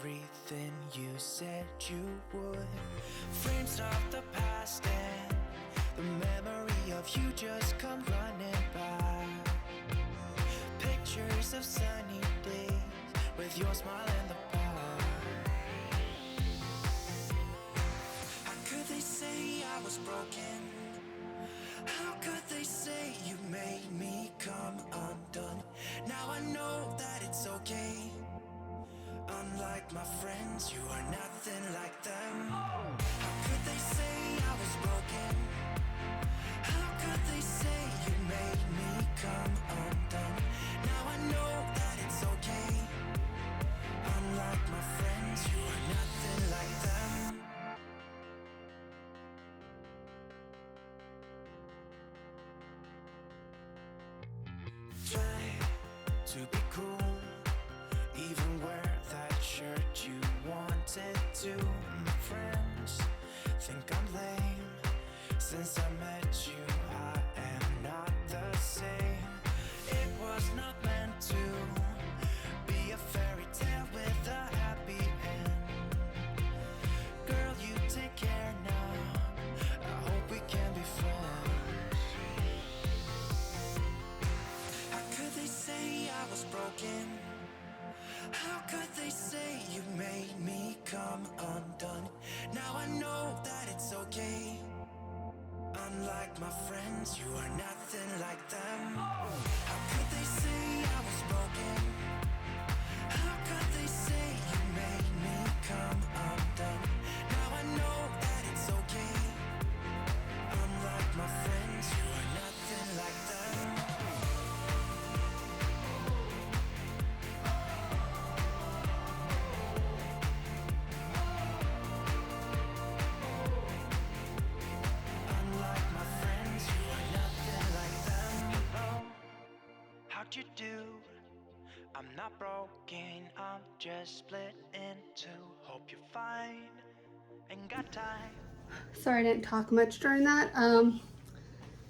everything you said you would. Frames of the past and the memory of you just come running by. Pictures of sunny days with your smile in the bar. How could they say I was broken? How could they say you made me come undone? Now I know that it's okay. Unlike my friends, you are nothing like them. How could they say I was broken? How could they say you made me come undone? Now I know that it's okay. Unlike my friends, you are nothing like them. Try to be cool, even wear that shirt you wanted to. My friends think I'm lame. Since I met you, I am not the same. It was not meant to be a fairy tale with a happy end. Girl, you take care now. I hope we can be friends. How could they say I was broken? How could they say you made me come undone? Now I know that it's okay. Unlike my friends, you are nothing like them. How could they say I was broken? How could they say you made me come undone? Now I know that it's okay. Unlike my friends, you are nothing like them. Unlike my friends, you are nothing like them. Oh, how'd you do? I'm not broken, I'm just split in two. Hope you're fine, ain't got time. Sorry I didn't talk much during that.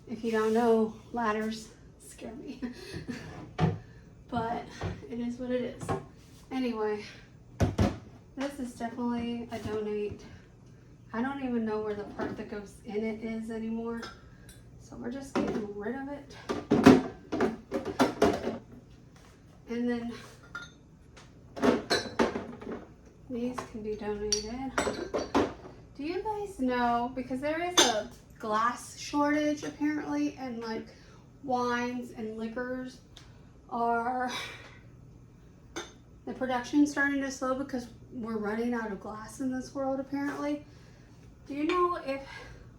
If you don't know, ladders scare me. But it is what it is. Anyway, this is definitely a donate. I don't even know where the part that goes in it is anymore. So we're just getting rid of it. And then these can be donated. Do you guys know, because there is a glass shortage apparently, and like wines and liquors are, the production's starting to slow because we're running out of glass in this world apparently. Do you know if,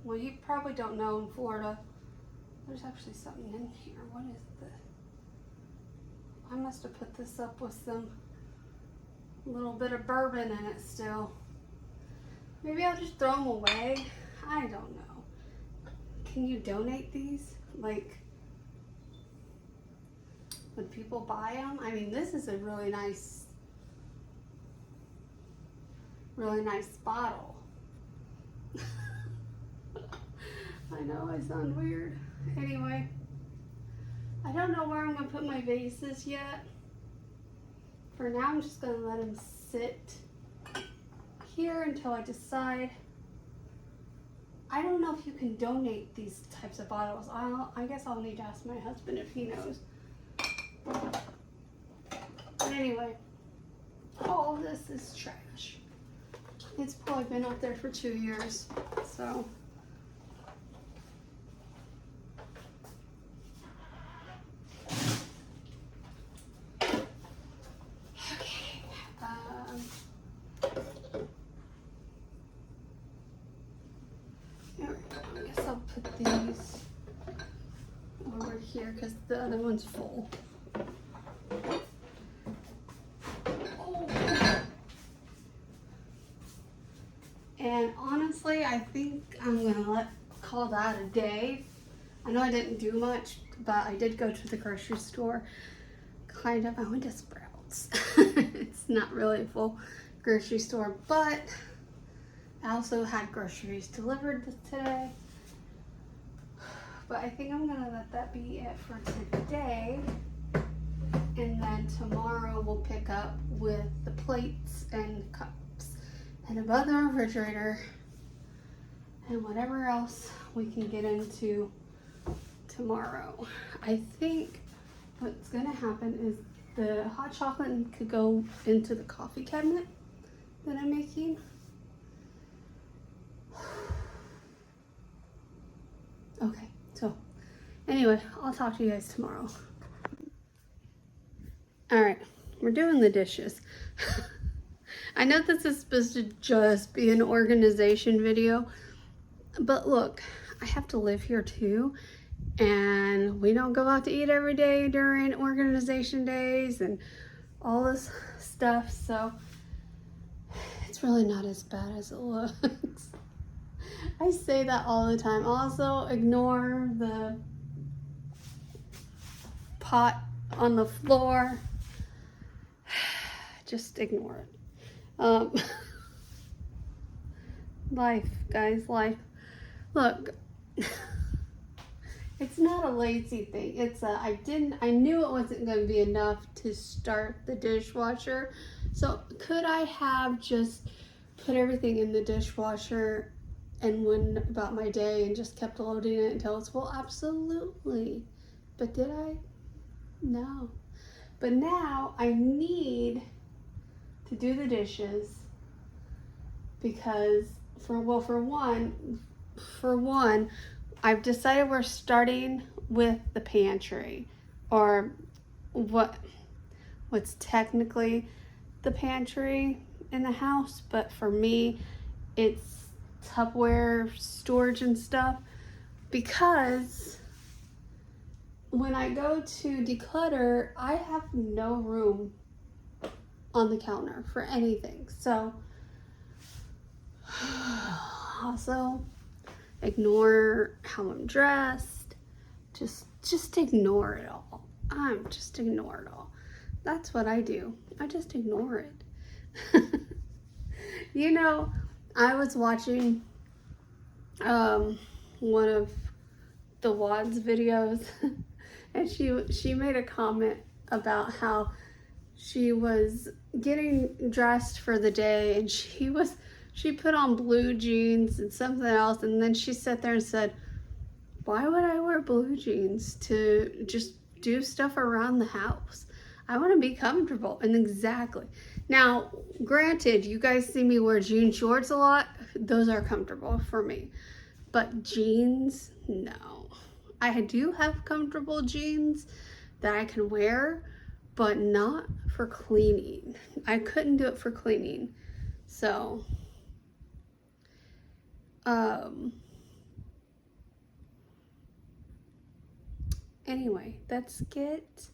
well, you probably don't know in Florida, there's actually something in here. What is this? I must have put this up with some little bit of bourbon in it still. Maybe I'll just throw them away. I don't know. Can you donate these? Like, would people buy them? I mean, this is a really nice bottle. I know I sound weird. Anyway, I don't know where I'm gonna put my vases yet. For now, I'm just gonna let them sit here until I decide. I don't know if you can donate these types of bottles. I guess I'll need to ask my husband if he knows. But anyway, all of this is trash. It's probably been up there for 2 years, so. Okay, there we go. I guess I'll put these over here because the other one's full. And honestly, I think I'm gonna call that a day. I know I didn't do much, but I did go to the grocery store. Kind of, I went to Sprouts. It's not really a full grocery store, but I also had groceries delivered today. But I think I'm gonna let that be it for today. And then tomorrow we'll pick up with the plates and cups and above the refrigerator and whatever else we can get into tomorrow. I think what's gonna happen is the hot chocolate could go into the coffee cabinet that I'm making. Okay, so anyway, I'll talk to you guys tomorrow. All right, we're doing the dishes. I know this is supposed to just be an organization video, but look, I have to live here too, and we don't go out to eat every day during organization days and all this stuff, so it's really not as bad as it looks. I say that all the time. Also, ignore the pot on the floor. Just ignore it. Life, guys, life. Look, it's not a lazy thing. It's a, I knew it wasn't going to be enough to start the dishwasher. So could I have just put everything in the dishwasher and went about my day and just kept loading it until it's full? Absolutely. But did I? No. But now I need to do the dishes because for one, I've decided we're starting with the pantry, or what's technically the pantry in the house, but for me it's Tupperware storage and stuff, because when I go to declutter, I have no room on the counter for anything. So also ignore how I'm dressed. Just ignore it all. Just ignore it all. That's what I do. I just ignore it. You know, I was watching one of the WOD's videos and she made a comment about how she was getting dressed for the day and she put on blue jeans and something else, and then she sat there and said, why would I wear blue jeans to just do stuff around the house? I want to be comfortable. And exactly. Now, granted, you guys see me wear jean shorts a lot. Those are comfortable for me. But jeans, no. I do have comfortable jeans that I can wear, but not for cleaning. I couldn't do it for cleaning. So, anyway, let's get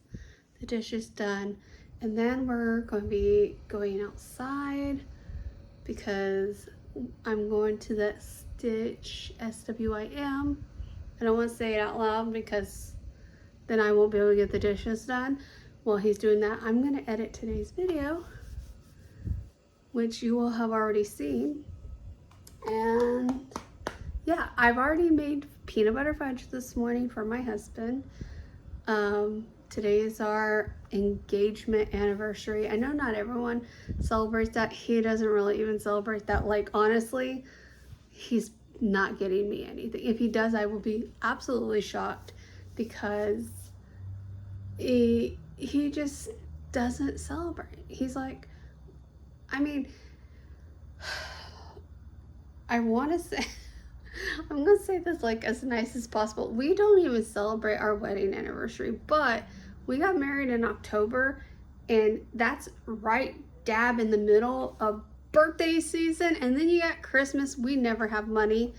the dishes done. And then we're going to be going outside because I'm going to that Stitch SWIM. I don't want to say it out loud because then I won't be able to get the dishes done. While he's doing that, I'm going to edit today's video, which you will have already seen. And yeah, I've already made peanut butter fudge this morning for my husband. Today is our engagement anniversary. I know not everyone celebrates that. He doesn't really even celebrate that. Like, honestly, he's not getting me anything. If he does, I will be absolutely shocked because he just doesn't celebrate. He's like, I mean, I want to say, I'm going to say this like as nice as possible. We don't even celebrate our wedding anniversary, but we got married in October, and that's right dab in the middle of birthday season. And then you got Christmas. We never have money.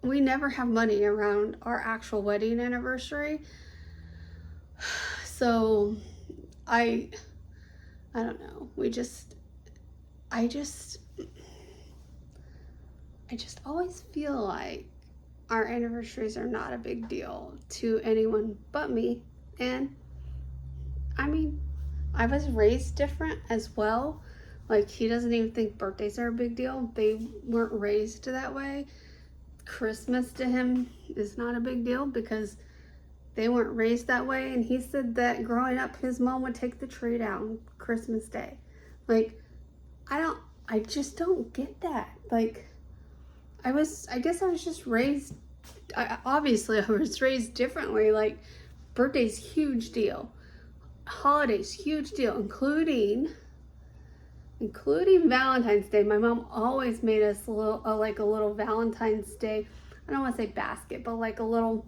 We never have money around our actual wedding anniversary. So I don't know. I just always feel like our anniversaries are not a big deal to anyone but me. And I mean, I was raised different as well. Like, he doesn't even think birthdays are a big deal. They weren't raised that way. Christmas to him is not a big deal because they weren't raised that way. And he said that growing up, his mom would take the tree down Christmas Day. Like, I just don't get that. Like, I guess I was just raised, obviously I was raised differently. Like, birthday's huge deal. Holidays, huge deal, including Valentine's Day. My mom always made us a little Valentine's Day. I don't want to say basket, but like a little,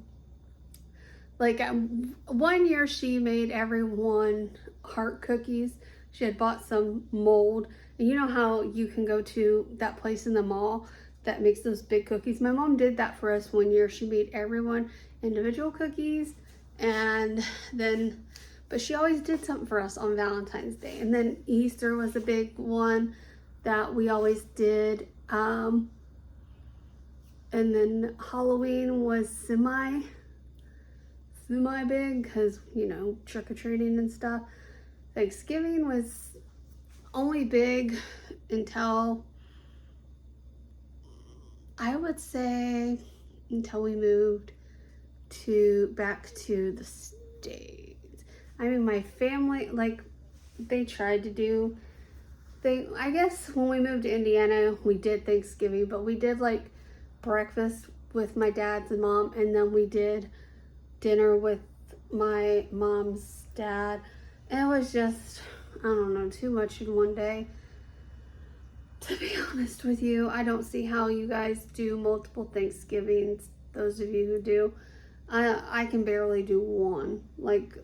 like, 1 year she made everyone heart cookies. She had bought some mold. And you know how you can go to that place in the mall that makes those big cookies? My mom did that for us 1 year. She made everyone individual cookies, and then, but she always did something for us on Valentine's Day. And then Easter was a big one that we always did. And then Halloween was semi big because, you know, trick-or-treating and stuff. Thanksgiving was only big until, I would say, until we moved back to the States. I mean, my family, like, they tried to do, I guess when we moved to Indiana, we did Thanksgiving, but we did like breakfast with my dad's and mom, and then we did dinner with my mom's dad. And it was just, I don't know, too much in one day. To be honest with you, I don't see how you guys do multiple Thanksgivings, those of you who do. I can barely do one. Like,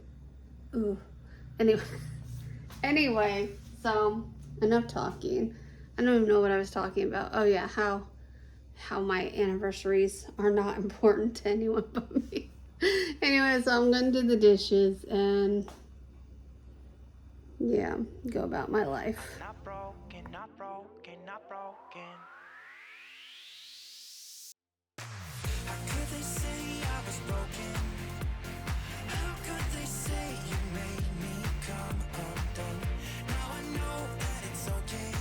ugh. Anyway, so enough talking. I don't even know what I was talking about. Oh yeah, how my anniversaries are not important to anyone but me. Anyway, so I'm gonna do the dishes and yeah, go about my life. Not broken, not broken, not broken. How could they say I was broken? How could they say you made me come undone? Now I know that it's okay.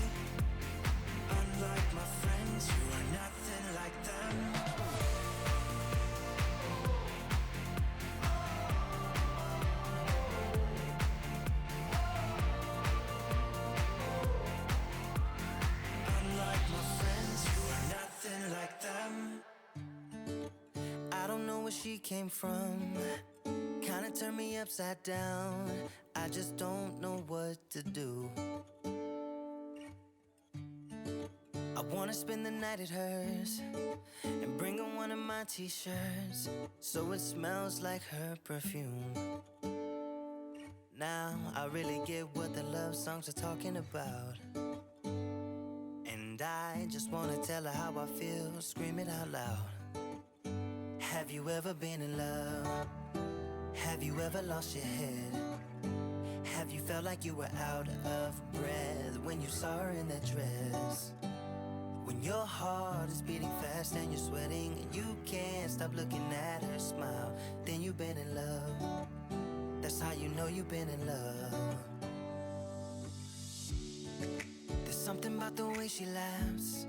Unlike my friends, you are nothing like them. Unlike my friends, you are nothing like them. I don't know where she came from. Kinda turned me upside down. I just don't know what to do. I wanna spend the night at hers and bring her one of my t-shirts so it smells like her perfume. Now I really get what the love songs are talking about, and I just wanna tell her how I feel, scream it out loud. Have you ever been in love? Have you ever lost your head? Have you felt like you were out of breath when you saw her in that dress? When your heart is beating fast and you're sweating and you can't stop looking at her smile, then you've been in love. That's how you know you've been in love. There's something about the way she laughs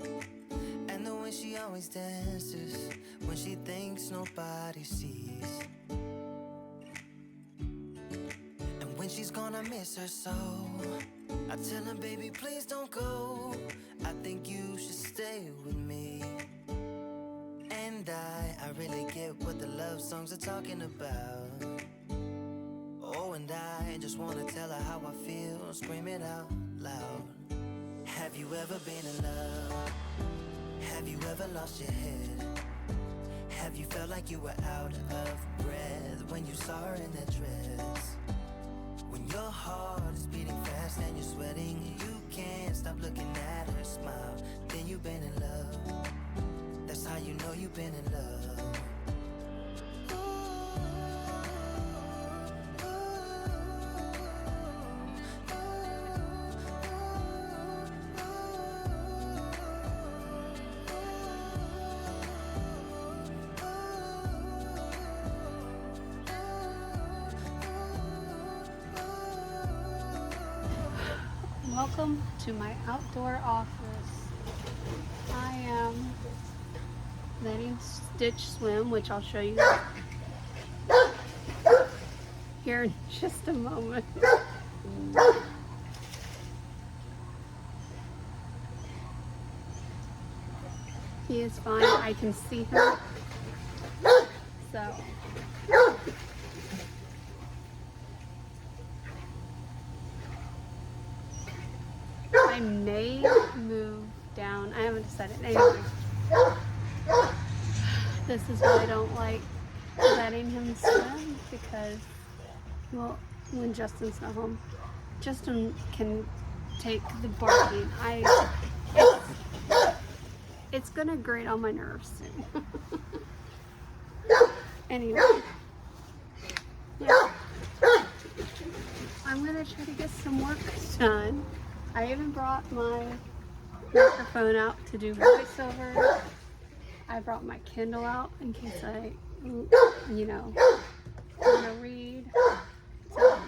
and the way she always dances when she thinks nobody sees. And when she's gone, I miss her so. I tell her, baby, please don't go. I think you should stay with me. And I really get what the love songs are talking about. Oh, and I just wanna tell her how I feel, scream it out loud. Have you ever been in love? Have you ever lost your head? Have you felt like you were out of breath when you saw her in that dress? When your heart is beating fast and you're sweating and you can't stop looking at her smile, then you've been in love. That's how you know you've been in love. Welcome to my outdoor office. I am letting Stitch swim, which I'll show you here in just a moment. He is fine. I can see him. So I may move down. I haven't decided. Anyway, this is why I don't like letting him swim, because, well, when Justin's not home, Justin can take the barking. It's gonna grate on my nerves soon. Anyway, yeah, I'm gonna try to get some work done. I even brought my microphone out to do voiceover. I brought my Kindle out in case I, want to read. So,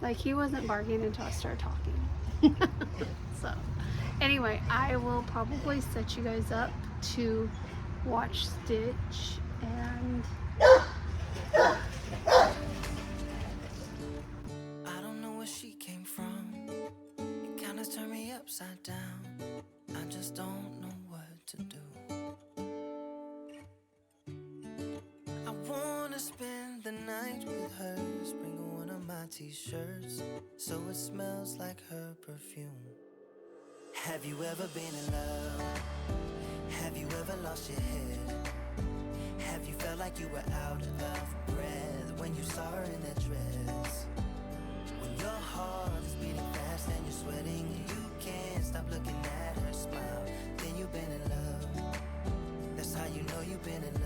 like, he wasn't barking until I started talking. So, anyway, I will probably set you guys up to watch Stitch, and I don't know where she came from. It kinda turned me upside down. I just don't know what to do. I wanna spend the night with her, bring her one of my t-shirts so it smells like her perfume. Have you ever been in love? Have you ever lost your head? Have you felt like you were out of breath when you saw her in that dress? When your heart is beating fast and you're sweating and you can't stop looking at her smile, then you've been in love. That's how you know you've been in love.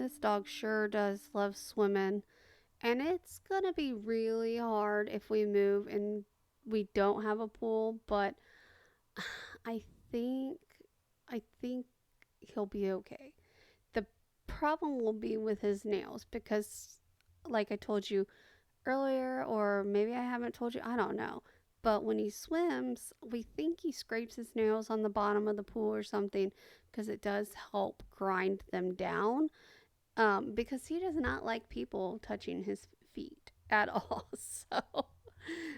this dog sure does love swimming. And it's gonna be really hard if we move and we don't have a pool, but I think I think he'll be okay. The problem will be with his nails, because like I told you earlier, or maybe I haven't told you, I don't know. but when he swims, we think he scrapes his nails on the bottom of the pool or something because it does help grind them down. Because he does not like people touching his feet at all. So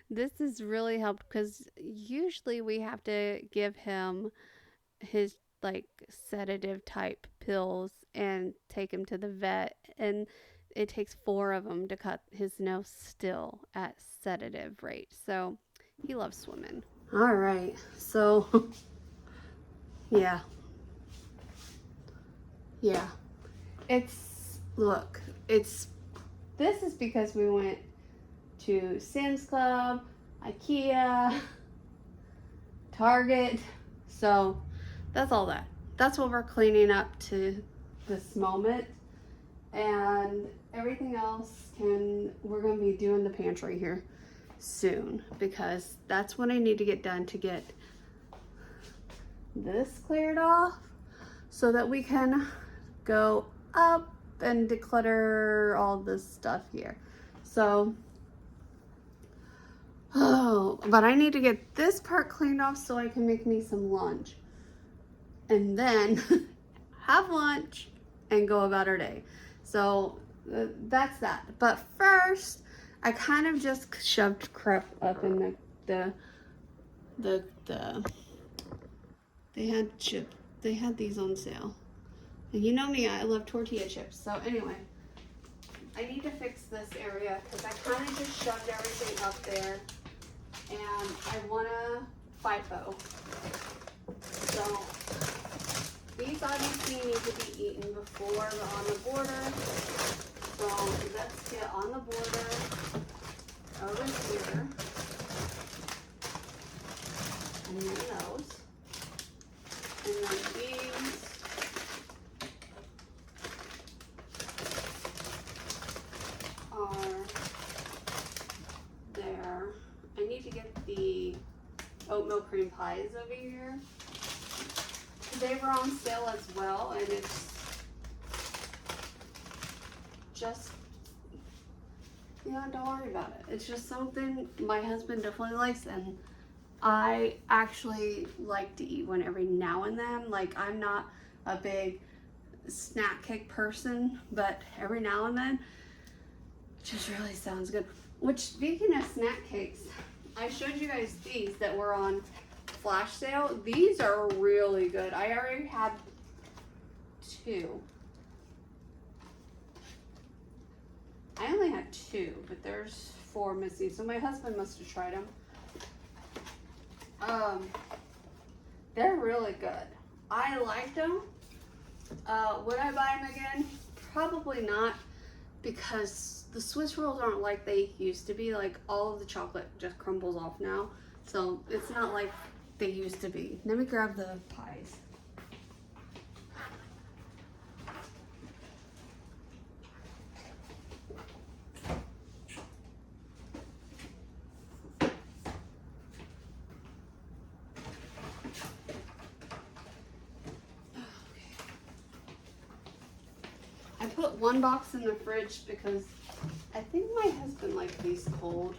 this has really helped because usually we have to give him his like sedative type pills and take him to the vet, and it takes 4 of them to cut his nose still at sedative rate. So he loves swimming. All right, so yeah, it's this is because we went to Sam's Club, IKEA, Target. So that's all that. That's what we're cleaning up to this moment. And everything else we're going to be doing the pantry here soon because that's what I need to get done to get this cleared off so that we can go up and declutter all this stuff here. So, but I need to get this part cleaned off so I can make me some lunch and then have lunch and go about our day. So that's that. But first, I kind of just shoved crap up in the they had these on sale. And you know me, I love tortilla chips. So anyway, I need to fix this area because I kind of just shoved everything up there. And I want to FIFO. So these obviously need to be eaten before they're on the border. So let's get on the border over here. And then those. And then these. Are there. I need to get the oatmeal cream pies over here. They were on sale as well, and it's just, don't worry about it. It's just something my husband definitely likes, and I actually like to eat one every now and then. Like, I'm not a big snack cake person, but every now and then, it just really sounds good. Which, speaking of snack cakes, I showed you guys these that were on flash sale. These are really good. I already had 2. I only had 2, but there's 4 missing. So my husband must have tried them. They're really good. I liked them. Would I buy them again? Probably not, because the Swiss rolls aren't like they used to be. Like, all of the chocolate just crumbles off now. So it's not like they used to be. Let me grab the pies. I put 1 box in the fridge because I think my husband likes these cold.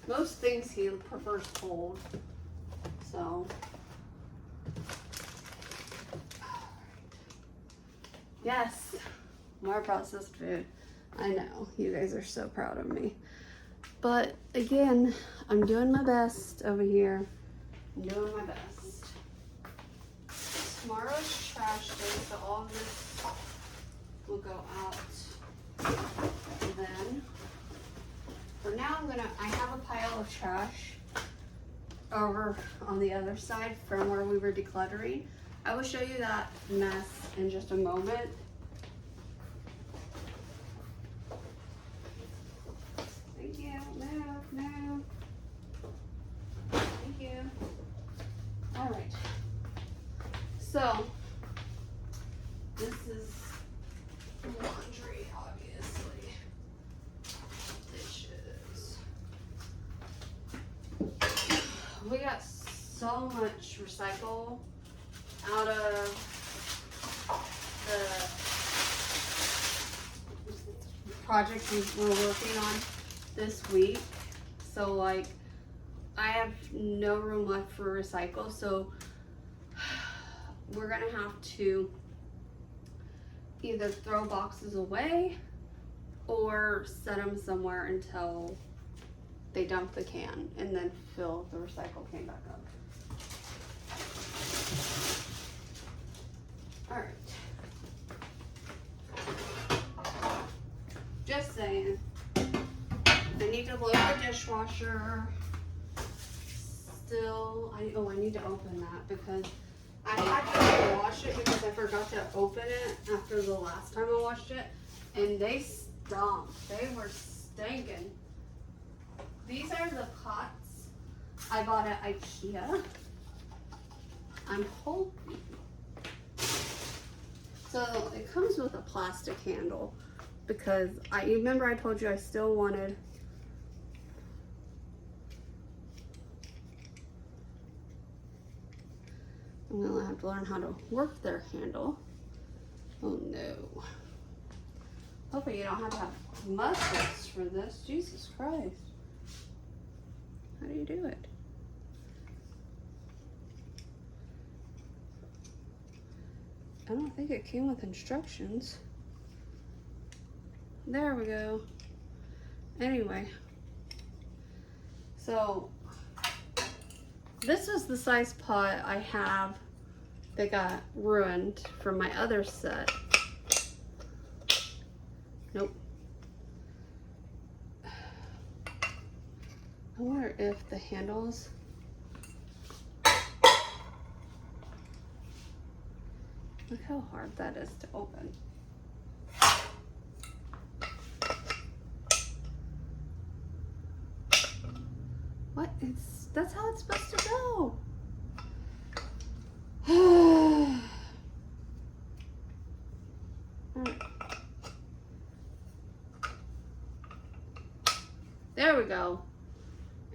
Most things he prefers cold. So, yes, more processed food. I know, you guys are so proud of me. But again, I'm doing my best over here. I'm doing my best. Tomorrow's trash day, so all of this will go out then. For now, I have a pile of trash over on the other side from where we were decluttering. I will show you that mess in just a moment. Thank you. No. Thank you. All right. So, this is laundry, obviously. Dishes. We got so much recycle out of the project we were working on this week. So, like, I have no room left for recycle, so we're gonna have to either throw boxes away or set them somewhere until they dump the can and then fill the recycle can back up. All right. Just saying. I need to load the dishwasher. Still, I need to open that because I had to wash it because I forgot to open it after the last time I washed it, and they stunk. They were stinking. These are the pots I bought at IKEA. I'm hoping. So it comes with a plastic handle because I remember I told you I still wanted I'm gonna have to learn how to work their handle. Oh no. Hopefully you don't have to have muscles for this. Jesus Christ. How do you do it? I don't think it came with instructions. There we go. Anyway. So this is the size pot I have that got ruined from my other set. Nope. I wonder if the handles. Look how hard that is to open. What? That's how it's supposed to go. There we go.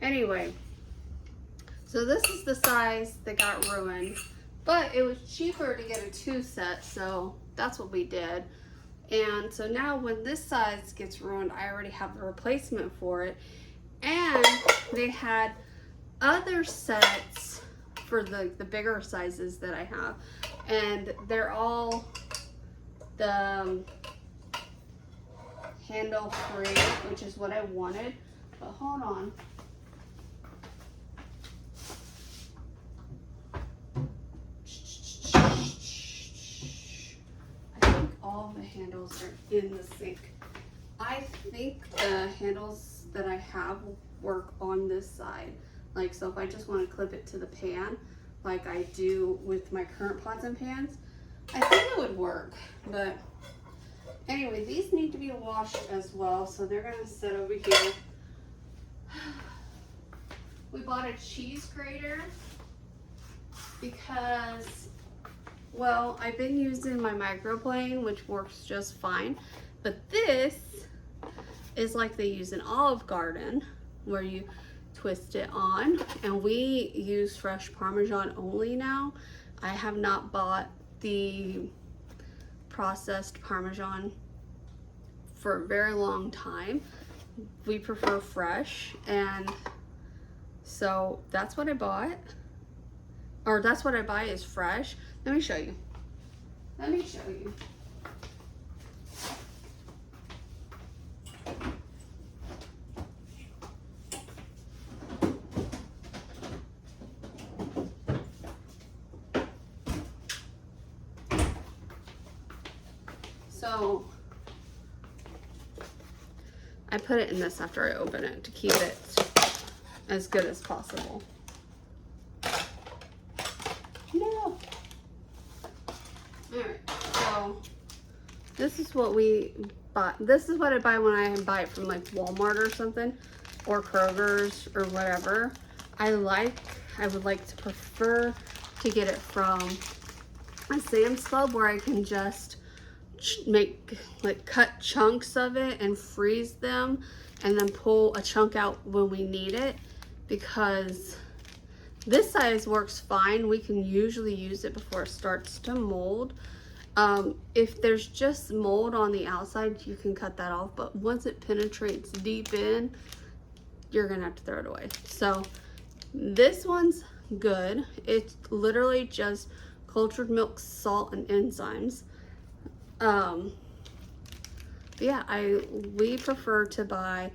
Anyway, so this is the size that got ruined, but it was cheaper to get a 2 set, so that's what we did. And so now when this size gets ruined, I already have the replacement for it. And they had other sets for the bigger sizes that I have, and they're all the handle free, which is what I wanted. But hold on. I think all the handles are in the sink. I think the handles that I have work on this side. Like, so if I just want to clip it to the pan, like I do with my current pots and pans, I think it would work. But anyway, these need to be washed as well, so they're gonna sit over here. We bought a cheese grater because, well, I've been using my microplane, which works just fine, but this is like they use in Olive Garden, where you twist it on, and we use fresh Parmesan only now. I have not bought the processed Parmesan for a very long time. We prefer fresh, and so that's what I bought, or that's what I buy is fresh. Let me show you. Let me show you. So I put it in this after I open it to keep it as good as possible. No. Alright, so this is what we bought. This is what I buy when I buy it from like Walmart or something, or Kroger's or whatever. I would like to prefer to get it from a Sam's Club, where I can just cut chunks of it and freeze them and then pull a chunk out when we need it, because this size works fine. We can usually use it before it starts to mold. If there's just mold on the outside, you can cut that off, but once it penetrates deep in, you're gonna have to throw it away. So This one's good. It's literally just cultured milk, salt, and enzymes. But yeah, we prefer to buy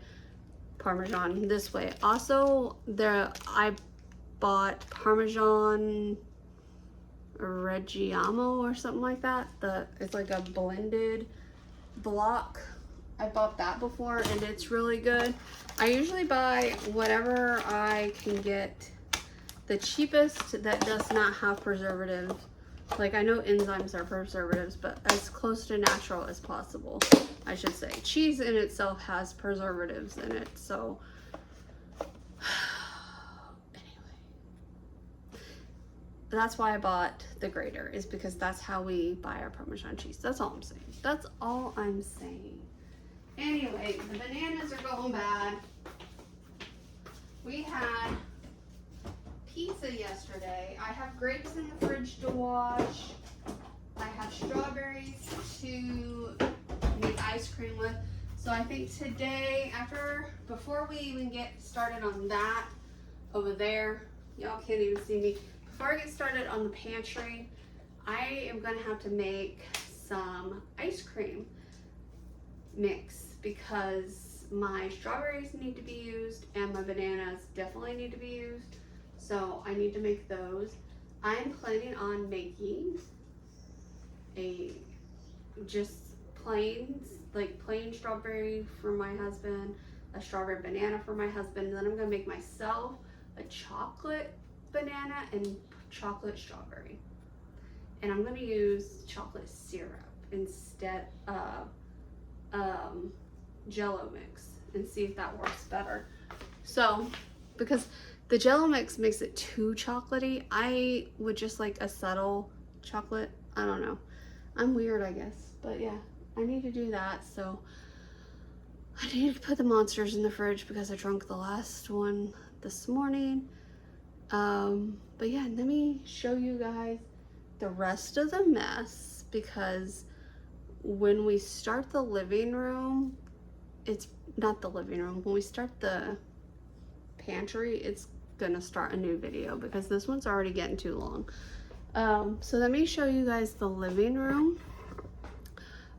Parmesan this way. Also, I bought Parmesan Reggiano or something like that. It's like a blended block. I bought that before and it's really good. I usually buy whatever I can get the cheapest that does not have preservatives. Like, I know enzymes are preservatives, but as close to natural as possible, I should say. Cheese in itself has preservatives in it, so that's why I bought the grater, is because that's how we buy our Parmesan cheese. That's all I'm saying. That's all I'm saying. Anyway, the bananas are going bad. We had pizza yesterday. I have grapes in the fridge to wash. I have strawberries to make ice cream with. So I think today, before we even get started on that over there, y'all can't even see me. Before I get started on the pantry, I am gonna have to make some ice cream mix because my strawberries need to be used and my bananas definitely need to be used. So I need to make those. I'm planning on making just plain strawberry for my husband, a strawberry banana for my husband, and then I'm gonna make myself a chocolate banana and chocolate strawberry. And I'm gonna use chocolate syrup instead of Jello mix and see if that works better. So, because the Jello mix makes it too chocolatey, I would just like a subtle chocolate. I don't know. I'm weird, I guess. But yeah, I need to do that. So I need to put the monsters in the fridge because I drank the last one this morning. But yeah, let me show you guys the rest of the mess, because when we start the living room, it's not the living room, when we start the pantry, it's gonna start a new video because this one's already getting too long. So let me show you guys the living room.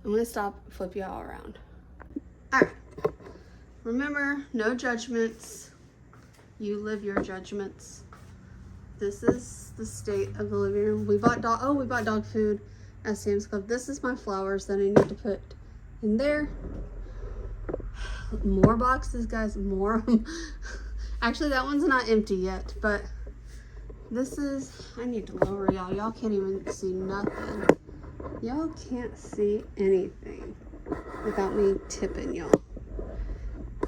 I'm gonna flip you all around. All right, remember, no judgments. You live your judgments. This is the state of the living room. We bought dog food at Sam's Club. This is my flowers that I need to put in there. More boxes, guys, more. Actually, that one's not empty yet, but this is, I need to lower y'all. Y'all can't even see nothing. Y'all can't see anything without me tipping y'all.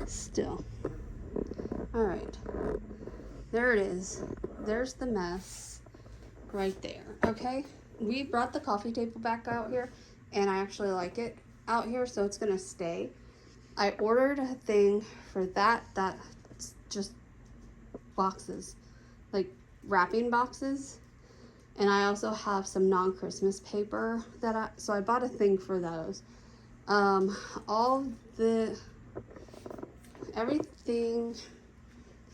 Still. All right. There it is. There's the mess right there. Okay. We brought the coffee table back out here and I actually like it out here, so it's going to stay. I ordered a thing for that's just boxes, like wrapping boxes. And I also have some non-Christmas paper so I bought a thing for those. Everything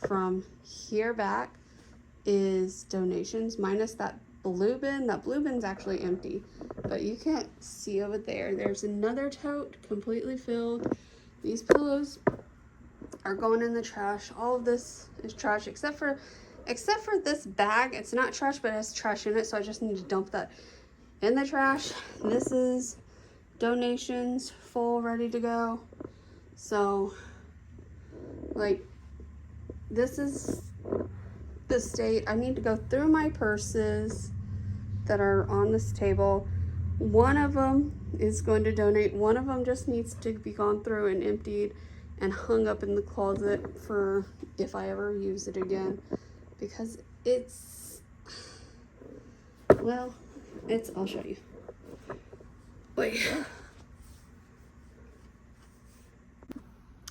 from here back is donations, minus that blue bin. That blue bin's actually empty, but you can't see over there. There's another tote completely filled. These pillows are going in the trash. All of this is trash except for this bag. It's not trash, but it has trash in it, so I just need to dump that in the trash. This is donations, full, ready to go. So, like, this is the state. I need to go through my purses that are on this table. One of them is going to donate. One of them just needs to be gone through and emptied and hung up in the closet for if I ever use it again, because I'll show you. Wait.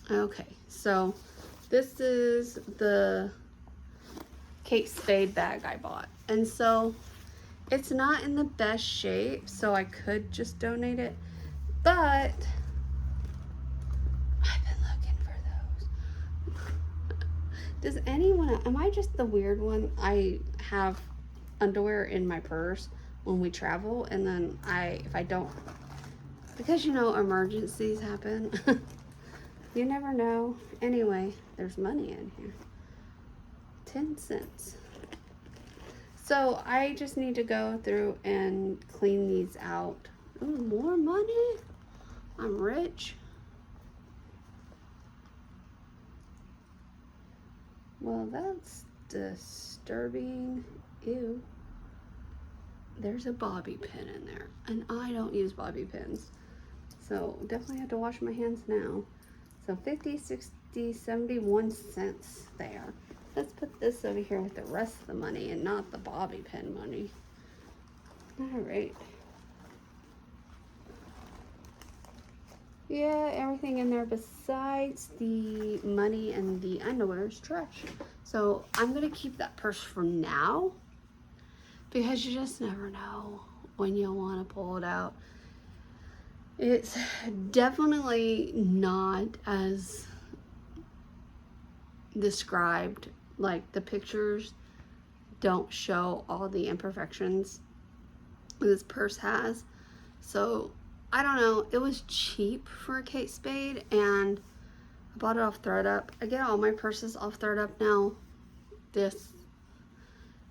Okay, so this is the Kate Spade bag I bought. And so it's not in the best shape, so I could just donate it, but I've been looking for those. Does anyone, am I just the weird one? I have underwear in my purse when we travel, and then if I don't, because you know, emergencies happen. You never know. Anyway, there's money in here. 10 cents. So I just need to go through and clean these out. Ooh, more money? I'm rich. Well, that's disturbing. Ew. There's a bobby pin in there, and I don't use bobby pins. So definitely have to wash my hands now. So 50, 60, 71 cents there. Let's put this over here with the rest of the money and not the bobby pin money. All right. Yeah, everything in there besides the money and the underwear is trash. So I'm gonna keep that purse for now because you just never know when you'll want to pull it out. It's definitely not as described. Like, the pictures don't show all the imperfections this purse has. So I don't know, it was cheap for a Kate Spade, and I bought it off ThredUp. I get all my purses off ThredUp now.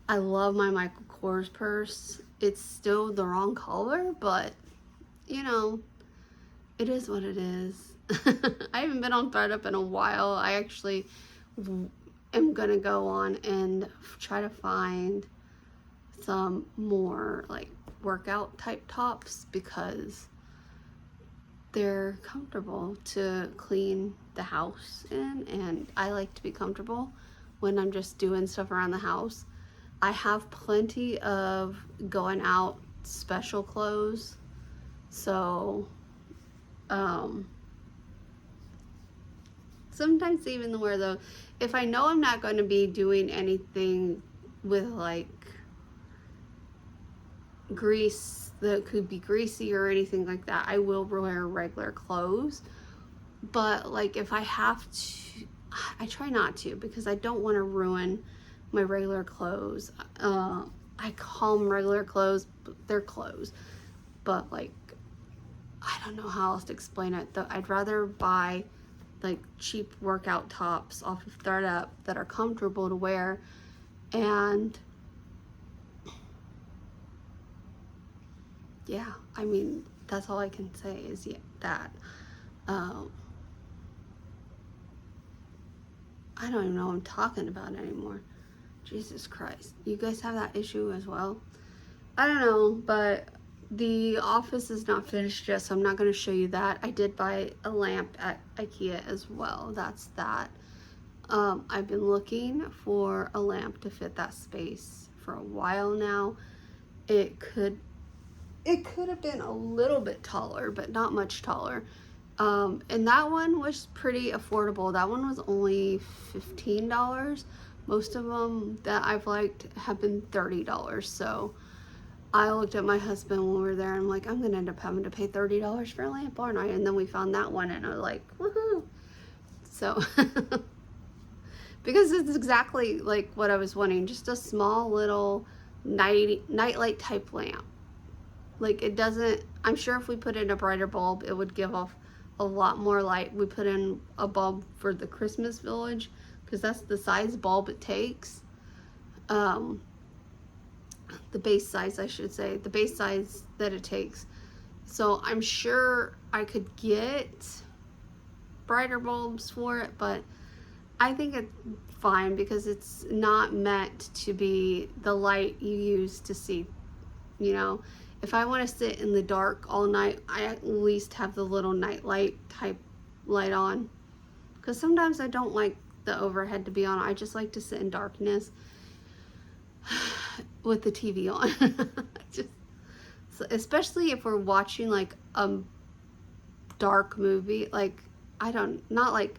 I love my Michael Kors purse. It's still the wrong color, but you know, it is what it is. I haven't been on ThredUp in a while. I actually am gonna go on and try to find some more like workout type tops because they're comfortable to clean the house in, and I like to be comfortable when I'm just doing stuff around the house. I have plenty of going out special clothes, so sometimes even wear those. If I know I'm not going to be doing anything with like grease that could be greasy or anything like that, I will wear regular clothes. But like if I have to, I try not to because I don't want to ruin my regular clothes. I call them regular clothes, but they're clothes. But like, I don't know how else to explain it. I'd rather buy like cheap workout tops off of ThredUp that are comfortable to wear. And yeah, I mean, that's all I can say is that. I don't even know what I'm talking about anymore. Jesus Christ. You guys have that issue as well? I don't know, but the office is not finished yet, so I'm not going to show you that. I did buy a lamp at IKEA as well. That's that. I've been looking for a lamp to fit that space for a while now. It could have been a little bit taller, but not much taller. And that one was pretty affordable. That one was only $15. Most of them that I've liked have been $30. So I looked at my husband when we were there and I'm like, I'm gonna end up having to pay $30 for a lamp, aren't I? And then we found that one and I was like, woohoo. So because it's exactly like what I was wanting, just a small little nightlight type lamp. Like, it doesn't, I'm sure if we put in a brighter bulb, it would give off a lot more light. We put in a bulb for the Christmas Village because that's the size bulb it takes. The base size, I should say, the base size that it takes. So I'm sure I could get brighter bulbs for it, but I think it's fine because it's not meant to be the light you use to see, you know. If I want to sit in the dark all night, I at least have the little night light type light on. Because sometimes I don't like the overhead to be on. I just like to sit in darkness with the TV on. So especially if we're watching like a dark movie. Like, I don't want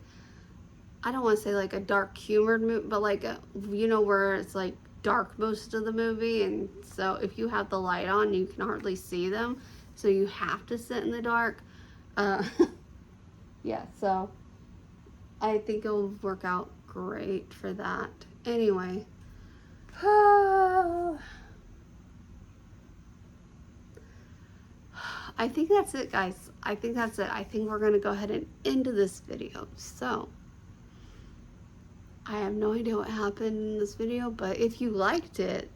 to say like a dark humored movie, but like, you know, where it's like dark most of the movie, and so if you have the light on you can hardly see them, so you have to sit in the dark. Yeah, so I think it'll work out great for that. Anyway. I think that's it, guys. I think that's it. I think we're going to go ahead and end this video. So, I have no idea what happened in this video, but if you liked it,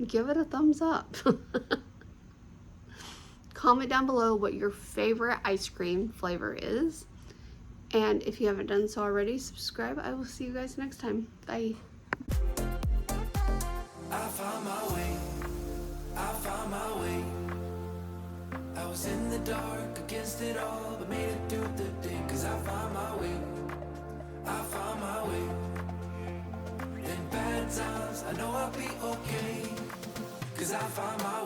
give it a thumbs up. Comment down below what your favorite ice cream flavor is. And if you haven't done so already, subscribe. I will see you guys next time. Bye. I found my way, I found my way. I was in the dark against it all, but made it through the day. Cause I found my way, I found my way. In bad times, I know I'll be okay. Cause I found my